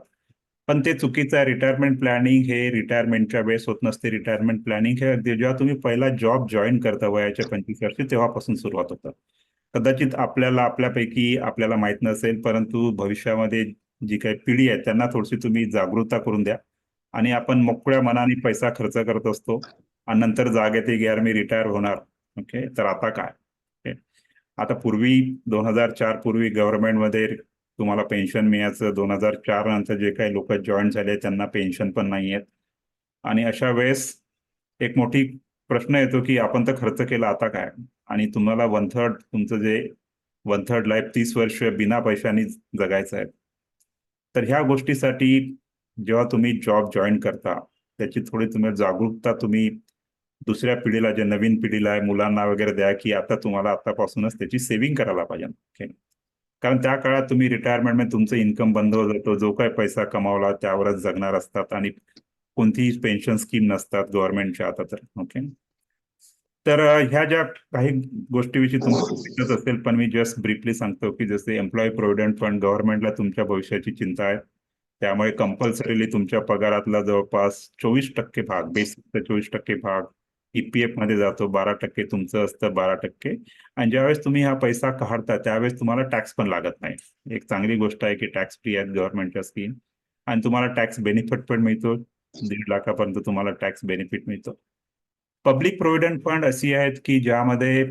पण ते चुकीचं आहे. रिटायरमेंट प्लॅनिंग हे रिटायरमेंटच्या वेळेस होत नसते. रिटायरमेंट प्लॅनिंग हे अगदी जेव्हा तुम्ही पहिला जॉब जॉईन करता वयाच्या 25 वर्षी, तेव्हापासून सुरुवात होतं. कदाचित आपल्यापैकी आपल्याला माहित नसेल, परंतु भविष्यामध्ये जी काही पिढी आहे त्यांना थोडीशी तुम्ही जागरूकता करून द्या. आणि आपण मोकळ्या मनाने पैसा खर्च करत असतो आणि नंतर जाग येते की यार मी रिटायर होणार. ओके, तर आता काय. आता पूर्वी 2004 पूर्वी गव्हर्नमेंटमध्ये तुम्हाला पेन्शन मिळायचं. 2004 नंतर जे काही लोक जॉईन झाले त्यांना पेन्शन पण नाही आहेत. आणि अशा वेळेस एक मोठी प्रश्न येतो की आपण तर खर्च केला, आता काय? आणि तुम्हाला 1/3 तुमचं जे 1/3 लाईफ 30 वर्ष बिना पैशानी जगायचं आहे. तर ह्या गोष्टीसाठी जेव्हा तुम्ही जॉब जॉईन करता त्याची थोडी तुम्ही जागरूकता तुम्ही दुसऱ्या पिढीला, जे नवीन पिढीला आहे, मुलांना वगैरे द्या की आता तुम्हाला आतापासूनच त्याची सेव्हिंग करायला पाहिजे. ओके. कारण त्या काळात तुम्ही रिटायरमेंटमध्ये तुमचं इन्कम बंद होत जातो. जो काही पैसा कमावला त्यावरच जगणार असतात आणि कोणतीही पेन्शन स्कीम नसतात गव्हर्नमेंटच्या आता तर. ओके. तर ह्या ज्या काही गोष्टीविषयी तुम्हाला माहितीच असेल, पण मी जस्ट ब्रीफली सांगतो की जसे एम्प्लॉई प्रोव्हिडंट फंड, गव्हर्नमेंटला तुमच्या भविष्याची चिंता आहे. त्यामुळे कंपल्सरीली तुमच्या पगारातला जवळपास 24% भाग, बेसिकचा 24% भाग ईपीएफ मध्ये जातो. 12% तुमचं असतं, 12%. आणि ज्यावेळेस तुम्ही हा पैसा काढता त्यावेळेस तुम्हाला टॅक्स पण लागत नाही. एक चांगली गोष्ट आहे की टॅक्स फ्री आहेत गव्हर्नमेंटच्या स्कीम. आणि तुम्हाला टॅक्स बेनिफिट पण मिळतो. 1.5 लाखापर्यंत तुम्हाला टॅक्स बेनिफिट मिळतो. पब्लिक प्रोव्हिडंट फंड अशी आहेत की ज्यामध्ये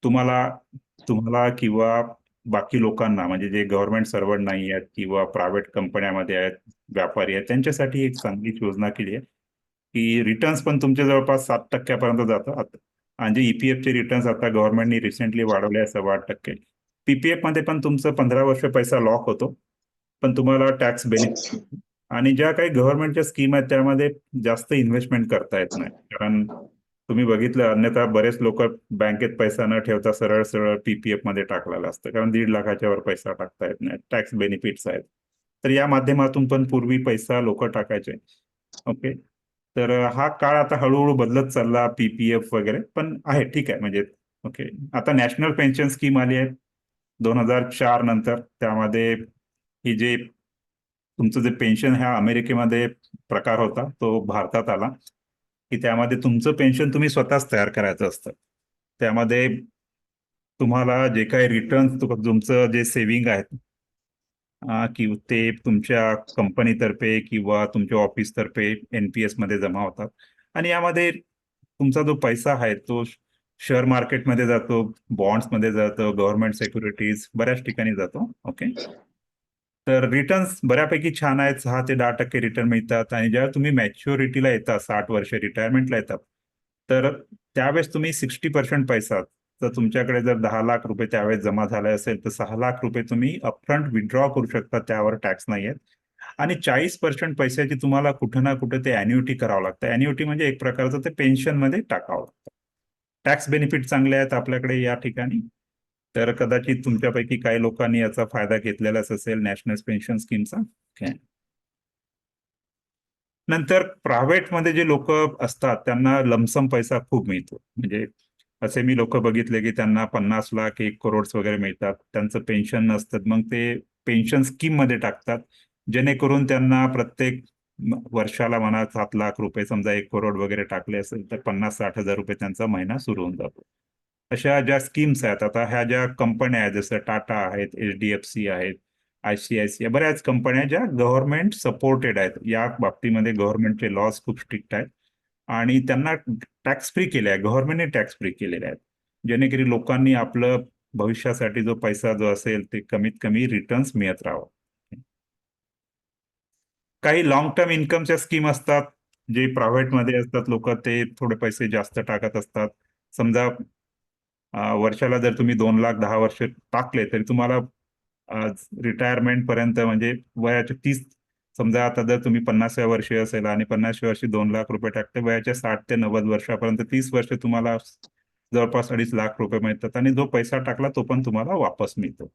तुम्हाला तुम्हाला किंवा बाकी लोकांना, म्हणजे जे गव्हर्नमेंट सर्वंट नाही आहेत किंवा प्रायव्हेट कंपन्यामध्ये आहेत, व्यापारी आहेत, त्यांच्यासाठी एक चांगली योजना केली आहे की रिटर्न्स पण तुमच्या जवळपास 7% जातात. आणि जे ईपीएफचे रिटर्न्स आता गव्हर्नमेंटनी रिसेंटली वाढवले आहे 8.25%. पीपीएफ मध्ये पण तुमचं 15 वर्ष पैसा लॉक होतो, पण तुम्हाला टॅक्स बेनिफिट. आणि ज्या काही गव्हर्नमेंटच्या स्कीम आहेत त्यामध्ये जास्त इन्व्हेस्टमेंट करता येत नाही. कारण तुम्ही बघितलं, अन्यथा बरेच लोक बँकेत पैसा न ठेवता सरळ सरळ पीपीएफ मध्ये टाकलेलं असतं, कारण 1.5 लाखाच्या वर पैसा टाकता येत नाही. टॅक्स बेनिफिट्स आहेत. तर या माध्यमातून पण पूर्वी पैसा लोक टाकायचे. ओके. तर हा काळ आता हळूहळू बदलत चालला, पीपीएफ वगैरे पण आहे, ठीक आहे म्हणजे. ओके. आता नॅशनल पेन्शन स्कीम आली आहे 2004 नंतर. त्यामध्ये ही जे तुमचं जे पेन्शन ह्या अमेरिकेमध्ये प्रकार होता तो भारतात आला की त्यामध्ये तुमचं पेन्शन तुम्ही स्वतःच तयार करायचं असतं. त्यामध्ये तुम्हाला जे काही रिटर्न तुमचं जे सेव्हिंग आहेत की ते तुमच्या कंपनीतर्फे किंवा तुमच्या ऑफिसतर्फे एनपीएस मध्ये जमा होतात. आणि यामध्ये तुमचा जो पैसा आहे तो शेअर मार्केटमध्ये जातो, बॉन्ड्समध्ये जातो, गव्हर्नमेंट सिक्युरिटीज बऱ्याच ठिकाणी जातो. ओके. तर रिटर्न्स बऱ्यापैकी छान आहेत. 6 ते 10% रिटर्न मिळतात. आणि जेव्हा तुम्ही मॅच्युरिटीला येता, 60 वर्ष रिटायरमेंटला येतात, तर त्यावेळेस तुम्ही 60% पैसा, तर तुमच्याकडे जर 10 लाख रुपये त्यावेळेस जमा झाले असेल तर 6 लाख रुपये तुम्ही अपफ्रंट विड्रॉ करू शकता. त्यावर टॅक्स नाही आहेत. आणि 40% पैशाची तुम्हाला कुठे ना कुठे ते अॅन्युइटी करावं लागतं. अॅन्युइटी म्हणजे एक प्रकारचं ते पेन्शनमध्ये टाकावं लागतं. टॅक्स बेनिफिट चांगले आहेत आपल्याकडे या ठिकाणी. तर कदाचित तुमच्यापैकी काही लोकांनी याचा फायदा घेतलेलाच असेल नॅशनल पेन्शन स्कीमचा. नंतर प्रायव्हेट मध्ये जे लोक असतात त्यांना लमसम पैसा खूप मिळतो. म्हणजे असे मी लोक बघितले की त्यांना 50 लाख 1 करोड वगैरे मिळतात. त्यांचं पेन्शन नसतं, मग ते पेन्शन स्कीम मध्ये टाकतात, जेणेकरून त्यांना प्रत्येक वर्षाला म्हणा 7 लाख रुपये, समजा 1 करोड वगैरे टाकले असेल तर 50-60 हजार रुपये त्यांचा महिना सुरू होऊन जातो. अशा ज्या स्कीम्स आहेत, आता ह्या ज्या कंपन्या आहेत जसं टाटा आहेत, एचडीएफसी आहेत, आयसीआयसीआय, बऱ्याच कंपन्या ज्या गव्हर्नमेंट सपोर्टेड आहेत. या बाबतीमध्ये गव्हर्नमेंटचे लॉज खूप स्ट्रिक्ट आहेत आणि त्यांना टॅक्स फ्री केले आहे, गव्हर्नमेंटने टॅक्स फ्री केलेले आहेत, जेणेकरून लोकांनी आपलं भविष्यासाठी जो पैसा जो असेल ते कमीत कमी रिटर्न्स मिळत राहावं. काही लॉंग टर्म इन्कमच्या स्कीम असतात, जे प्रायव्हेटमध्ये असतात. लोक ते थोडे पैसे जास्त टाकत असतात. समजा वर्षाला जर तुम्ही 2 लाख 10 वर्ष टाकले तरी तुम्हाला रिटायरमेंट पर्यंत, म्हणजे वयाच्या 30, समजा आता जर तुम्ही 50व्या वर्षी असेल आणि 50व्या वर्षी 2 लाख रुपये टाकते, वयाच्या 60 ते 90 वर्षापर्यंत 30 वर्ष तुम्हाला जवळपास 2.5 लाख रुपये मिळतात. आणि जो पैसा टाकला तो पण तुम्हाला वापस मिळतो.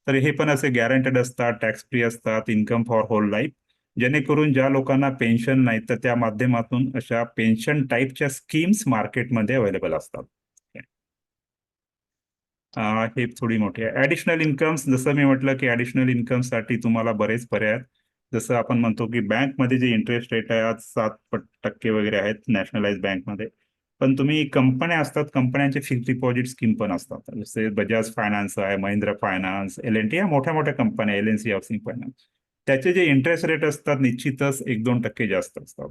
तर हे पण असे गॅरंटेड असतात, टॅक्स फ्री असतात, इन्कम फॉर होल लाईफ, जेणेकरून ज्या लोकांना पेन्शन नाही तर त्या माध्यमातून अशा पेन्शन टाईपच्या स्कीम्स मार्केटमध्ये अवेलेबल असतात. हे थोडी मोठी आहे. ऍडिशनल इन्कम्स, जसं मी म्हटलं की ऍडिशनल इन्कमसाठी तुम्हाला बरेच पर्याय आहेत. जसं आपण म्हणतो की बँकमध्ये जे इंटरेस्ट रेट आहे आज 7% वगैरे आहेत नॅशनलाइज बँकमध्ये. पण तुम्ही कंपन्या असतात, कंपन्यांचे फिक्स डिपॉझिट स्कीम पण असतात. जसे बजाज फायनान्स आहे, महिंद्रा फायनान्स, एल&टी, या मोठ्या मोठ्या कंपन्या, एलएनसी हाऊसिंग फायनान्स, त्याचे जे इंटरेस्ट रेट असतात निश्चितच 1-2% जास्त असतात.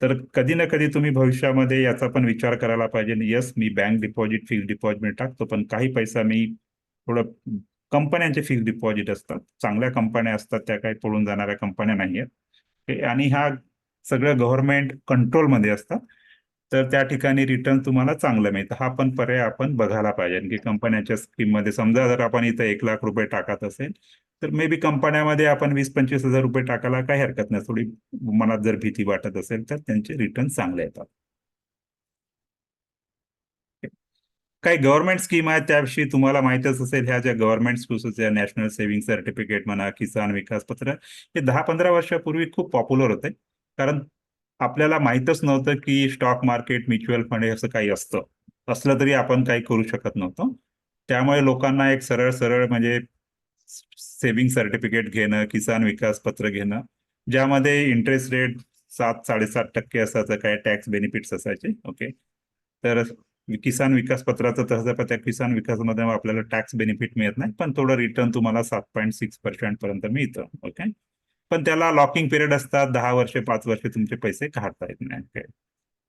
तर कधी ना कधी तुम्ही भविष्यामध्ये याचा पण विचार करायला पाहिजे. यस, मी बँक डिपॉझिट, फिक्स डिपॉझिट टाकतो, पण काही पैसा मी थोडं कंपन्यांचे फिक्स डिपॉझिट असतात, चांगल्या कंपन्या असतात, त्या काही पळून जाणाऱ्या कंपन्या नाही आहेत. आणि ह्या सगळं गव्हर्नमेंट कंट्रोलमध्ये असतात, तर त्या ठिकाणी रिटर्न तुम्हाला चांगलं मिळतं. हा पण पर्याय आपण बघायला पाहिजे की कंपन्यांच्या स्कीममध्ये समजा जर आपण इथं 1,00,000 रुपये टाकत असेल तर मे बी कंपन्यामध्ये आपण 20-25 हजार रुपये टाकायला काही हरकत नाही. थोडी मनात जर भीती वाटत असेल तर त्यांचे रिटर्न चांगले येतात. काही गव्हर्नमेंट स्कीम आहेत त्याविषयी तुम्हाला माहितच असेल. ह्या ज्या गव्हर्नमेंट स्कीम्स होत्या, नॅशनल सेव्हिंग सर्टिफिकेट म्हणा, किसान विकास पत्र, हे 10-15 वर्षापूर्वी खूप पॉप्युलर होते. कारण आपल्याला माहितच नव्हतं की स्टॉक मार्केट, म्युच्युअल फंड हे असं काही असतं. असलं तरी आपण काही करू शकत नव्हतो. त्यामुळे लोकांना एक सरळ सरळ म्हणजे सेव्हिंग सर्टिफिकेट घेणं, किसान विकास पत्र घेणं, ज्यामध्ये इंटरेस्ट रेट 7-7.5% असायचं, काय टॅक्स बेनिफिट्स असायचे. ओके, तर किसान विकास पत्राचं तसं त्या किसान विकासमध्ये आपल्याला टॅक्स बेनिफिट मिळत नाही, पण थोडं रिटर्न तुम्हाला 7.6% पर्यंत मिळतं. ओके, पण त्याला लॉकिंग पिरियड असतात, 10 वर्ष 5 वर्ष तुमचे पैसे काढता येत नाही.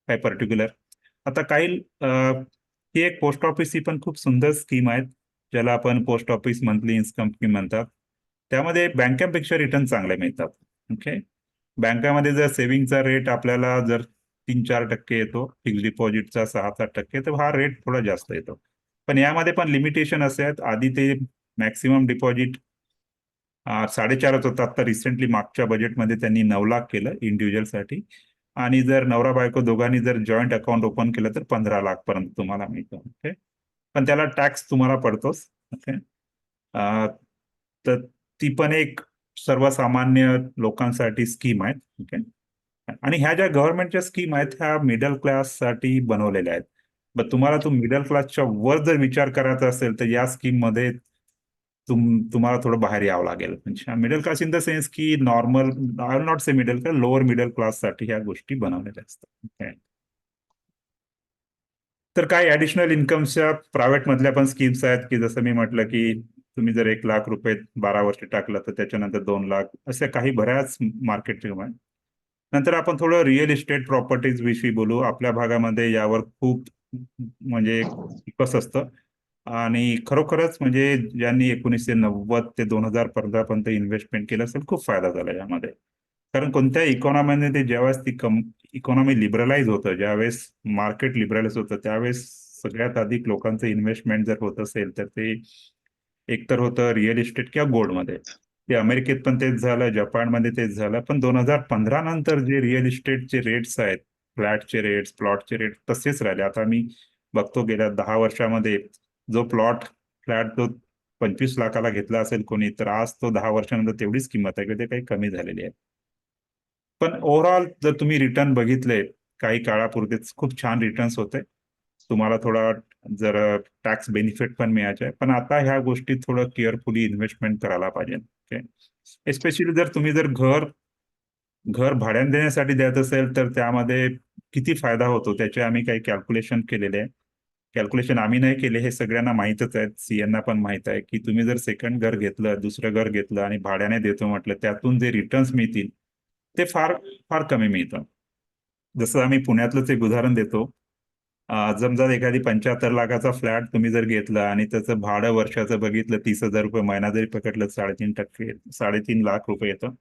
काय पर्टिक्युलर आता काही ही एक पोस्ट ऑफिस ही पण खूप सुंदर स्कीम आहे, ज्याला आपण post office monthly income scheme म्हणतात. त्यामध्ये बँकेपेक्षा रिटर्न चांगले मिळतात. ओके, बँकामध्ये जर सेव्हिंगचा रेट आपल्याला जर 3-4% येतो, फिक्स डिपॉझिटचा 6-7%, तर हा रेट थोडा जास्त येतो. पण यामध्ये पण लिमिटेशन असे आहेत. आधी ते मॅक्सिमम डिपॉझिट 4.5 होतं, आता रिसेंटली मागच्या बजेटमध्ये त्यांनी 9 लाख केलं इंडिव्हिज्युअलसाठी. आणि जर नवरा बायको दोघांनी जर जॉईंट अकाउंट ओपन केलं तर 15 लाख पर्यंत तुम्हाला मिळतं. ओके, पण त्याला टॅक्स तुम्हाला पडतोच. ओके, तर ती पण एक सर्वसामान्य लोकांसाठी स्कीम आहे. ओके, आणि ह्या ज्या गव्हर्नमेंटच्या स्कीम आहेत ह्या मिडल क्लाससाठी बनवलेल्या आहेत. पण तुम्हाला तो मिडल क्लासच्या वर जर विचार करायचा असेल तर या स्कीम मध्ये तुम्हाला थोडं बाहेर यावं लागेल. म्हणजे middle class in the sense की normal, I will not say middle class, lower middle क्लाससाठी ह्या गोष्टी बनवलेल्या असतात. Okay. तर काही ऍडिशनल इन्कमच्या प्रायव्हेट मधल्या पण स्कीम्स आहेत की जसं मी म्हटलं की तुम्ही जर 1,00,000 रुपये 12 वर्ष टाकलं तर त्याच्यानंतर 2 लाख, असे काही बऱ्याच मार्केटचे आहे. नंतर आपण थोडं रिअल इस्टेट प्रॉपर्टीज विषयी बोलू. आपल्या भागामध्ये यावर खूप म्हणजे फोकस असतं आणि खरोखरच म्हणजे ज्यांनी 1990 ते 2015 पर्यंत इन्व्हेस्टमेंट केलं असेल खूप फायदा झाला यामध्ये. कारण कोणत्या इकॉनॉमीमध्ये ज्यावेळेस ती इकॉनॉमी लिबरलाइज होतं, ज्यावेळेस मार्केट लिबरलाइज होतं, त्यावेळेस सगळ्यात अधिक लोकांचं इन्व्हेस्टमेंट जर होत असेल तर ते एकतर होतं रिअल इस्टेट किंवा गोल्डमध्ये. ते अमेरिकेत पण तेच झालं, जपानमध्ये तेच झालं. पण 2015 नंतर जे रिअल इस्टेटचे रेट्स आहेत, फ्लॅटचे रेट्स, प्लॉटचे रेट तसेच राहिले. आता मी बघतो गेल्या 10 वर्षामध्ये जो फ्लॅट जो 25 लाखाला घेतला असेल कोणी, तर आज तो 10 वर्षानंतर तेवढीच किंमत आहे की ते काही कमी झालेली आहे. पण ओव्हरऑल जर तुम्ही रिटर्न बघितले काही काळापुरतेच खूप छान रिटर्न्स होते. तुम्हाला थोडा जर टॅक्स बेनिफिट पण मिळायचे, पण आता ह्या गोष्टी थोडं केअरफुली इन्व्हेस्टमेंट करायला पाहिजे. ओके, एस्पेशली जर तुम्ही जर घर घर भाड्याने देण्यासाठी द्यायच असेल तर त्यामध्ये किती फायदा होतो त्याचे आम्ही काही कॅल्क्युलेशन केलेले आहे. कॅल्क्युलेशन आम्ही नाही केले, हे सगळ्यांना माहितच आहे, सीएना पण माहित आहे की तुम्ही जर सेकंड घर घेतलं, दुसरं घर घेतलं आणि भाड्याने देतो म्हटलं, त्यातून जे रिटर्न्स मिळतील ते फार फार कमी मिळतं. जसं आम्ही पुण्यातलंच एक उदाहरण देतो. समजा एखादी 75 लाखाचा फ्लॅट तुम्ही जर घेतला आणि त्याचं भाडं वर्षाचं बघितलं 30,000 रुपये महिना जरी पकडलं 3.5% 3.5 लाख रुपये येतं.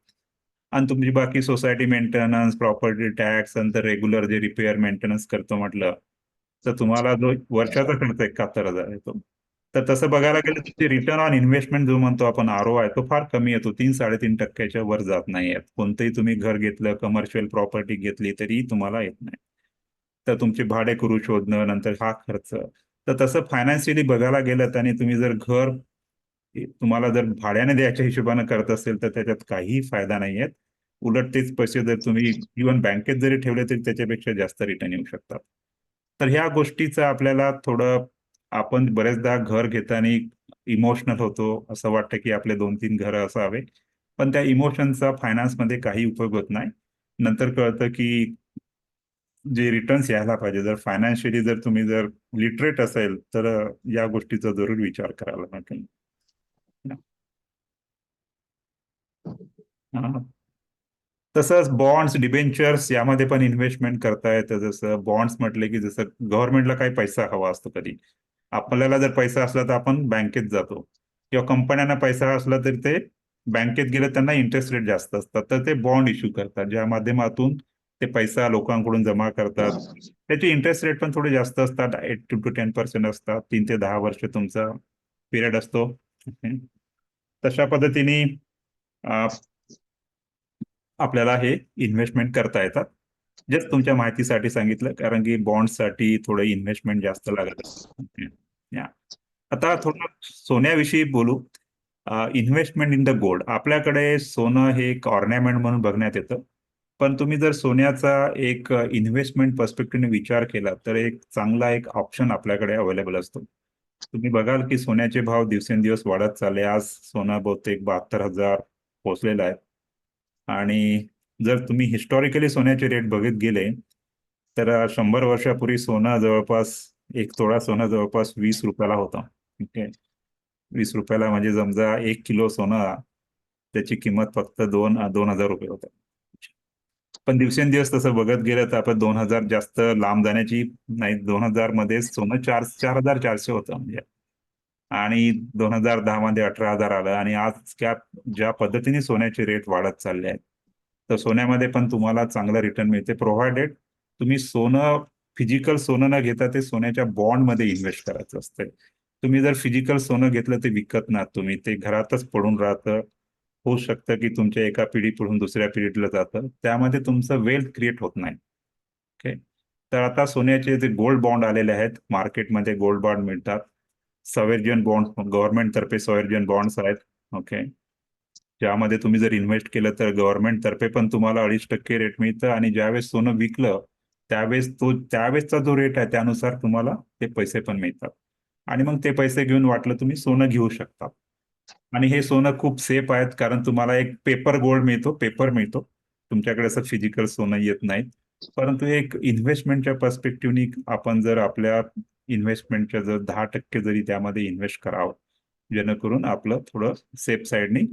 आणि तुमची बाकी सोसायटी मेंटेनन्स, प्रॉपर्टी टॅक्स, नंतर रेग्युलर जे रिपेअर मेंटेनन्स करतो म्हटलं तर तुम्हाला जो वर्षाचा खर्च 71,000 येतो. तर तसं बघायला गेलं तर रिटर्न ऑन इन्व्हेस्टमेंट जो म्हणतो आपण ROI, तो फार कमी येतो. 3-3.5%च्या वर जात नाही. कोणतंही तुम्ही घर घेतलं, कमर्शियल प्रॉपर्टी घेतली तरी तुम्हाला येत नाही. तर तुमचे भाडेकरू शोधणं, नंतर हा खर्च. तर तसं फायनान्शियली बघायला गेलं आणि तुम्ही जर घर तुम्हाला जर भाड्याने द्यायच्या हिशोबाने करत असेल तर त्याच्यात काहीही फायदा नाही आहे. उलट तेच पैसे जर तुम्ही इव्हन बँकेत जरी ठेवले तरी त्याच्यापेक्षा जास्त रिटर्न येऊ शकतात. तर ह्या गोष्टीचं आपल्याला थोडं, आपण बरेचदा घर घेताना इमोशनल होतो, असं वाटतं की आपले 2-3 घरं असावे, पण त्या इमोशनचा फायनान्समध्ये काही उपयोग होत नाही. नंतर कळतं की जे रिटर्न्स यायला पाहिजे, जर फायनान्शियली जर तुम्ही जर लिटरेट असेल तर या गोष्टीचा जरूर विचार करायला लागेल. हा. तसंच बॉन्ड्स, डिबेंचर्स यामध्ये पण इन्व्हेस्टमेंट करता येतं. जसं बॉन्ड्स म्हटले की जसं गव्हर्नमेंटला काही पैसा हवा असतो कधी, आपल्याला जर पैसा असला तर आपण बँकेत जातो. किंवा कंपन्यांना पैसा असला तरी ते बँकेत गेले त्यांना इंटरेस्ट रेट जास्त असतात, तर ते बॉन्ड इश्यू करतात, ज्या माध्यमातून ते पैसा लोकांकडून जमा करतात. त्याचे इंटरेस्ट रेट पण थोडे जास्त असतात, 8 to 10% असतात. 3 ते 10 वर्ष तुमचा पिरियड असतो. तशा पद्धतीने आपल्याला हे इन्व्हेस्टमेंट करता येतात. जस्ट तुमच्या माहितीसाठी सांगितलं, कारण की बॉन्डसाठी थोडं इन्व्हेस्टमेंट जास्त लागत असतं. या. आता थोडं सोन्याविषयी बोलू. Investment in the gold. आपल्याकडे सोनं हे एक ऑर्नामेंट म्हणून बघण्यात येतं, पण तुम्ही जर सोन्याचा एक इन्व्हेस्टमेंट पर्स्पेक्टिव्हने विचार केला तर एक चांगला एक ऑप्शन आपल्याकडे अवेलेबल असतो. तुम्ही बघाल की सोन्याचे भाव दिवसेंदिवस वाढत चालले. आज सोनं बहुतेक 72,000 पोहोचलेलं आहे. आणि जर तुम्ही हिस्टॉरिकली सोन्याचे रेट बघत गेले तर 100 वर्षापूर्वी सोनं जवळपास, एक तोळा सोनं जवळपास 20 रुपयाला होता. ओके, 20 रुपयाला म्हणजे समजा 1 किलो सोनं, त्याची किंमत फक्त 2,000 रुपये होते. पण दिवसेंदिवस तसं बघत गेलं तर आपण 2,000 जास्त लांब जाण्याची नाही. 2,000 मध्ये सोनं 4,400 होतं म्हणजे. आणि 2010 मध्ये 18,000 आलं. आणि आज ज्या पद्धतीने सोन्याचे रेट वाढत चालले आहेत, तर सोन्यामध्ये पण तुम्हाला चांगलं रिटर्न मिळते, प्रोव्हायडेड तुम्ही सोनं फिजिकल सोनं न घेता ते सोन्याच्या बॉन्डमध्ये इन्व्हेस्ट करायचं असतं. तुम्ही जर फिजिकल सोनं घेतलं ते विकत ना, तुम्ही ते घरातच पडून राहतं. होऊ शकतं की तुमच्या एका पिढीकडून दुसऱ्या पिढीला जातं, त्यामध्ये तुमचं वेल्थ क्रिएट होत नाही. ओके, तर आता सोन्याचे जे गोल्ड बॉन्ड आलेले आहेत मार्केटमध्ये, गोल्ड बॉन्ड मिळतात. सॉव्हरेन बॉन्ड, गव्हर्नमेंट तर्फे सॉव्हरेन बॉन्ड्स आहेत. ओके, ज्यामध्ये तुम्ही जर इन्व्हेस्ट केलं तर गव्हर्नमेंट तर्फे पण तुम्हाला 2.5% रेट मिळतं, आणि ज्यावेळेस सोनं विकलं त्यावेळेसचा जो रेट आहे त्यानुसार तुम्हाला ते पैसे पण मिळतात. आणि मग ते पैसे घेऊन वाटलं तुम्ही सोनं घेऊ शकता. आणि हे सोनं खूप सेफ आहेत, कारण तुम्हाला एक पेपर गोल्ड मिळतो, पेपर मिळतो. तुमच्याकडे असं फिजिकल सोनं येत नाही. परंतु एक इन्व्हेस्टमेंटच्या पर्स्पेक्टिव्हनी आपण जर आपल्या इन्व्हेस्टमेंटच्या जर 10% जरी त्यामध्ये इन्व्हेस्ट करावं, जेणेकरून आपलं थोडं सेफ साईडनी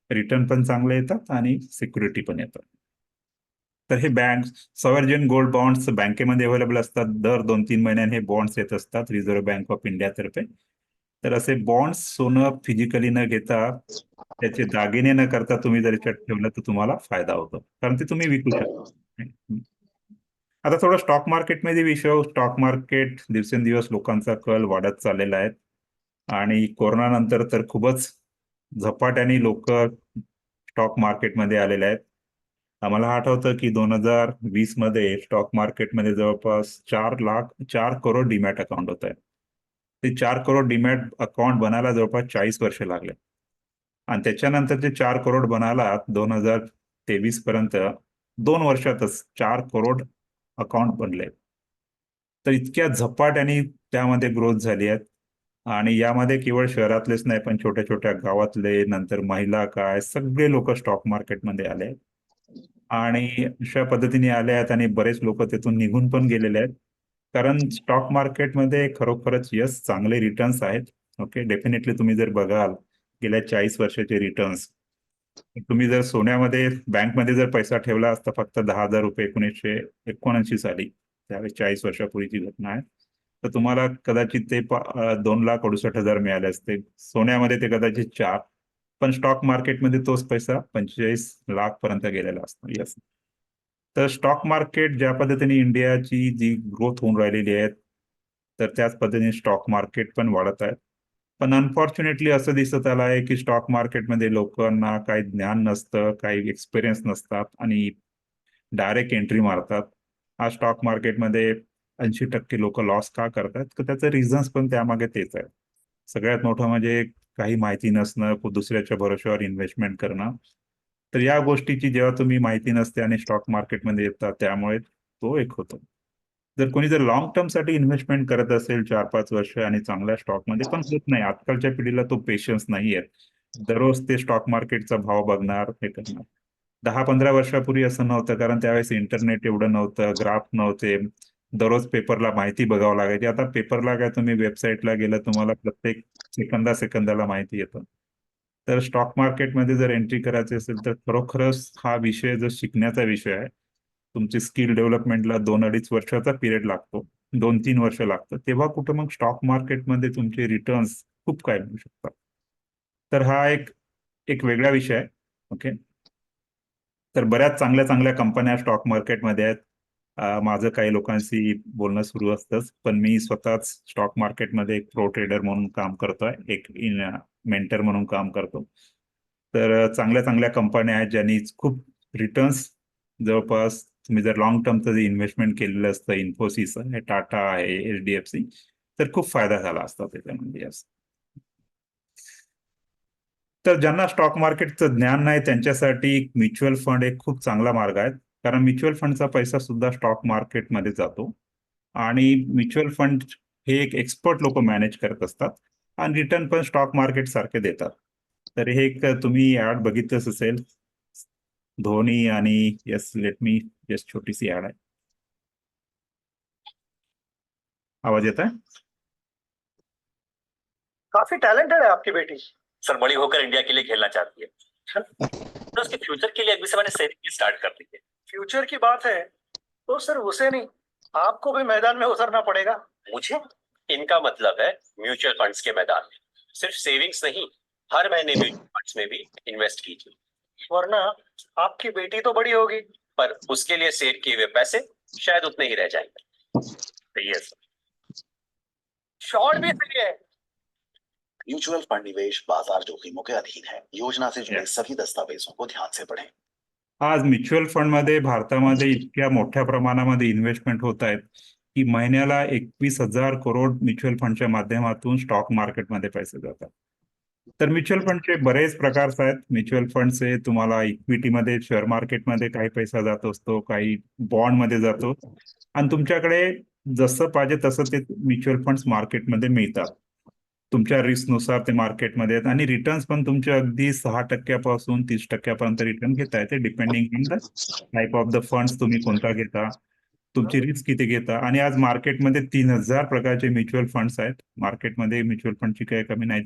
रिटर्न पण चांगले येतात आणि सिक्युरिटी पण येतात. तर हे बँक सॉव्हरेन गोल्ड बॉन्ड्स बँकेमध्ये अवेलेबल असतात. दर 2-3 महिन्यांनी हे बॉन्ड्स येत असतात रिझर्व्ह बँक ऑफ इंडियातर्फे. तर असे बॉन्ड्स सोनं फिजिकली न घेता, त्याचे दागिने न करता तुम्ही जर याच्यात ठेवलं तर तुम्हाला फायदा होतो, कारण ते तुम्ही विकू शकता. आता थोडं स्टॉक मार्केटमध्ये विषय. स्टॉक मार्केट दिवसेंदिवस लोकांचा कल वाढत चाललेला आहे, आणि कोरोना नंतर तर खूपच झपाट्याने लोक स्टॉक मार्केटमध्ये आलेले आहेत. आम्हाला आठवतं की 2020 मध्ये स्टॉक मार्केटमध्ये जवळपास 4 करोड डीमॅट अकाउंट होत आहे. ते 4 करोड डीमॅट अकाउंट बनायला जवळपास 40 वर्ष लागले. आणि त्याच्यानंतर ते 4 करोड बनायला 2023 पर्यंत 2 वर्षातच 4 करोड अकाउंट बनले. तर इतक्या झपाट्याने त्यामध्ये ग्रोथ झाली आहे. आणि यामध्ये केवळ शहरातलेच नाही, पण छोट्या छोट्या गावातले, नंतर महिला काय सगळे लोक स्टॉक मार्केटमध्ये आले आहेत. आणि अशा पद्धतीने आले आहेत, आणि बरेच लोक तिथून निघून पण गेलेले आहेत. कारण स्टॉक मार्केटमध्ये खरोखरच यस चांगले रिटर्न्स आहेत. ओके, डेफिनेटली तुम्ही जर बघाल गेल्या 40 वर्षाचे रिटर्न्स, तुम्ही जर सोन्यामध्ये बँकमध्ये जर पैसा ठेवला असता फक्त 10,000 रुपये 1979 साली, त्यावेळेस 40 वर्षापूर्वीची घटना आहे, तर तुम्हाला कदाचित ते 2,68,000 मिळाले असते. सोन्यामध्ये ते कदाचित 4, पण स्टॉक मार्केटमध्ये तोच पैसा 45 लाख पर्यंत गेलेला असतो. येस. तर स्टॉक मार्केट ज्या पद्धतीने इंडियाची जी ग्रोथ होऊन राहिलेली आहे, तर त्याच पद्धतीने स्टॉक मार्केट पण वाढत आहे. पण अनफॉर्च्युनेटली असं दिसत आलं आहे की स्टॉक मार्केटमध्ये लोकांना काही ज्ञान नसतं, काही एक्सपिरियन्स नसतात, आणि डायरेक्ट एंट्री मारतात. आज स्टॉक मार्केटमध्ये 80% लोक लॉस का करतात, तर त्याचं रिझन्स पण त्यामागे तेच आहे. सगळ्यात मोठं म्हणजे काही माहिती नसणं, दुसऱ्याच्या भरोश्यावर इन्व्हेस्टमेंट करणं. तर या गोष्टीची जेव्हा तुम्ही माहिती नसते आणि स्टॉक मार्केटमध्ये येतात, त्यामुळे तो एक होतो. जर कोणी जर लॉंग टर्म साठी इन्व्हेस्टमेंट करत असेल 4-5 वर्ष आणि चांगल्या स्टॉकमध्ये, पण होत नाही, आजकालच्या पिढीला तो पेशन्स नाही आहे. दररोज ते स्टॉक मार्केटचा भाव बघणार, हे करणार. 10-15 वर्षापूर्वी असं नव्हतं, कारण त्यावेळेस इंटरनेट एवढं नव्हतं, ग्राफ नव्हते, दररोज पेपरला माहिती बघावं लागायची. आता पेपरला काय, तुम्ही वेबसाईटला गेलं तुम्हाला प्रत्येक सेकंदाला माहिती येतं. तर स्टॉक मार्केटमध्ये जर एंट्री करायची असेल तर खरोखरच हा विषय जो शिकण्याचा विषय आहे. तुमची स्किल डेव्हलपमेंटला 2-2.5 वर्षाचा पिरियड लागतो, 2-3 वर्ष लागतं, तेव्हा कुठं मग स्टॉक मार्केटमध्ये तुमचे रिटर्न्स खूप काय मिळू शकतात. तर हा एक एक वेगळा विषय आहे. ओके. तर बऱ्याच चांगल्या चांगल्या कंपन्या स्टॉक मार्केटमध्ये आहेत. माझं काही लोकांशी बोलणं सुरू असतंच, पण मी स्वतःच स्टॉक मार्केटमध्ये एक प्रो ट्रेडर म्हणून काम करतोय, एक मेंटर म्हणून काम करतो. तर चांगल्या चांगल्या कंपन्या आहेत ज्यांनी खूप रिटर्न्स, जवळपास तुम्ही जर लॉंग टर्मचं जे इन्व्हेस्टमेंट केलेलं असतं, इन्फोसिस आहे, टाटा आहे, HDFC, तर खूप फायदा झाला असता त्याच्यामध्ये. तर ज्यांना स्टॉक मार्केटचं ज्ञान नाही त्यांच्यासाठी म्युच्युअल फंड एक खूप चांगला मार्ग आहे. कारण म्युच्युअल फंडचा पैसा सुद्धा स्टॉक मार्केटमध्ये जातो आणि म्युच्युअल फंड हे एक एक्सपर्ट लोक मॅनेज करत असतात आणि रिटर्न पण स्टॉक मार्केट सारखे देतात. तर हे एक तुम्ही ऍड बघितलंच असेल, धोनी आणि येस लेट मी जस्ट छोटीशी ऍड आहे. आवाज येत आहे? काफी टैलेंटेड है आपकी बेटी। सर बड़ी होकर इंडिया के लिए खेलना चाहती है, तो उसके फ्यूचर के लिए अभी से मैंने सेविंग स्टार्ट कर दी है। फ्यूचर की बात है तो सिर्फ उसे नहीं, आपको भी मैदान में उतरना पड़ेगा। मुझे? इनका मतलब है म्यूचुअल फंड्स के मैदान में सिर्फ सेविंग्स नहीं, हर महीने म्यूचुअल फंड्स में भी इन्वेस्ट कीजिए। वरना आपकी बेटी तो बड़ी होगी, पर उसके लिए सेव किए हुए पैसे शायद उतने ही रह जाएंगे। सही है सर। शॉर्ट भी सही है। म्यूचुअल फंड निवेश बाजार जोखिमों के अधीन है। योजना से जुड़े Yes. सभी दस्तावेजों को ध्यान से पढ़ें। आज म्युच्युअल फंडमध्ये भारतामध्ये इतक्या मोठ्या प्रमाणामध्ये इन्व्हेस्टमेंट होत आहेत की महिन्याला 21,000 करोड म्युच्युअल फंडच्या माध्यमातून स्टॉक मार्केटमध्ये पैसे जातात. तर म्युच्युअल फंडचे बरेच प्रकार आहेत. म्युच्युअल फंडचे तुम्हाला इक्विटीमध्ये, शेअर मार्केटमध्ये काही पैसा जात असतो, काही बॉन्डमध्ये जातो आणि तुमच्याकडे जसं पाहिजे तसं ते म्युच्युअल फंड्स मार्केटमध्ये मिळतात. तुमच्या रिस्कनुसार ते मार्केटमध्ये आहेत आणि रिटर्न्स पण तुमचे अगदी 6% पासून 30% रिटर्न घेता येते, depending on the type of the funds तुम्ही कोणता घेता, तुमची रिस्क किती घेता. आणि आज मार्केटमध्ये 3,000 प्रकारचे म्युच्युअल फंड्स आहेत. मार्केटमध्ये म्युच्युअल फंडची काही कमी नाही.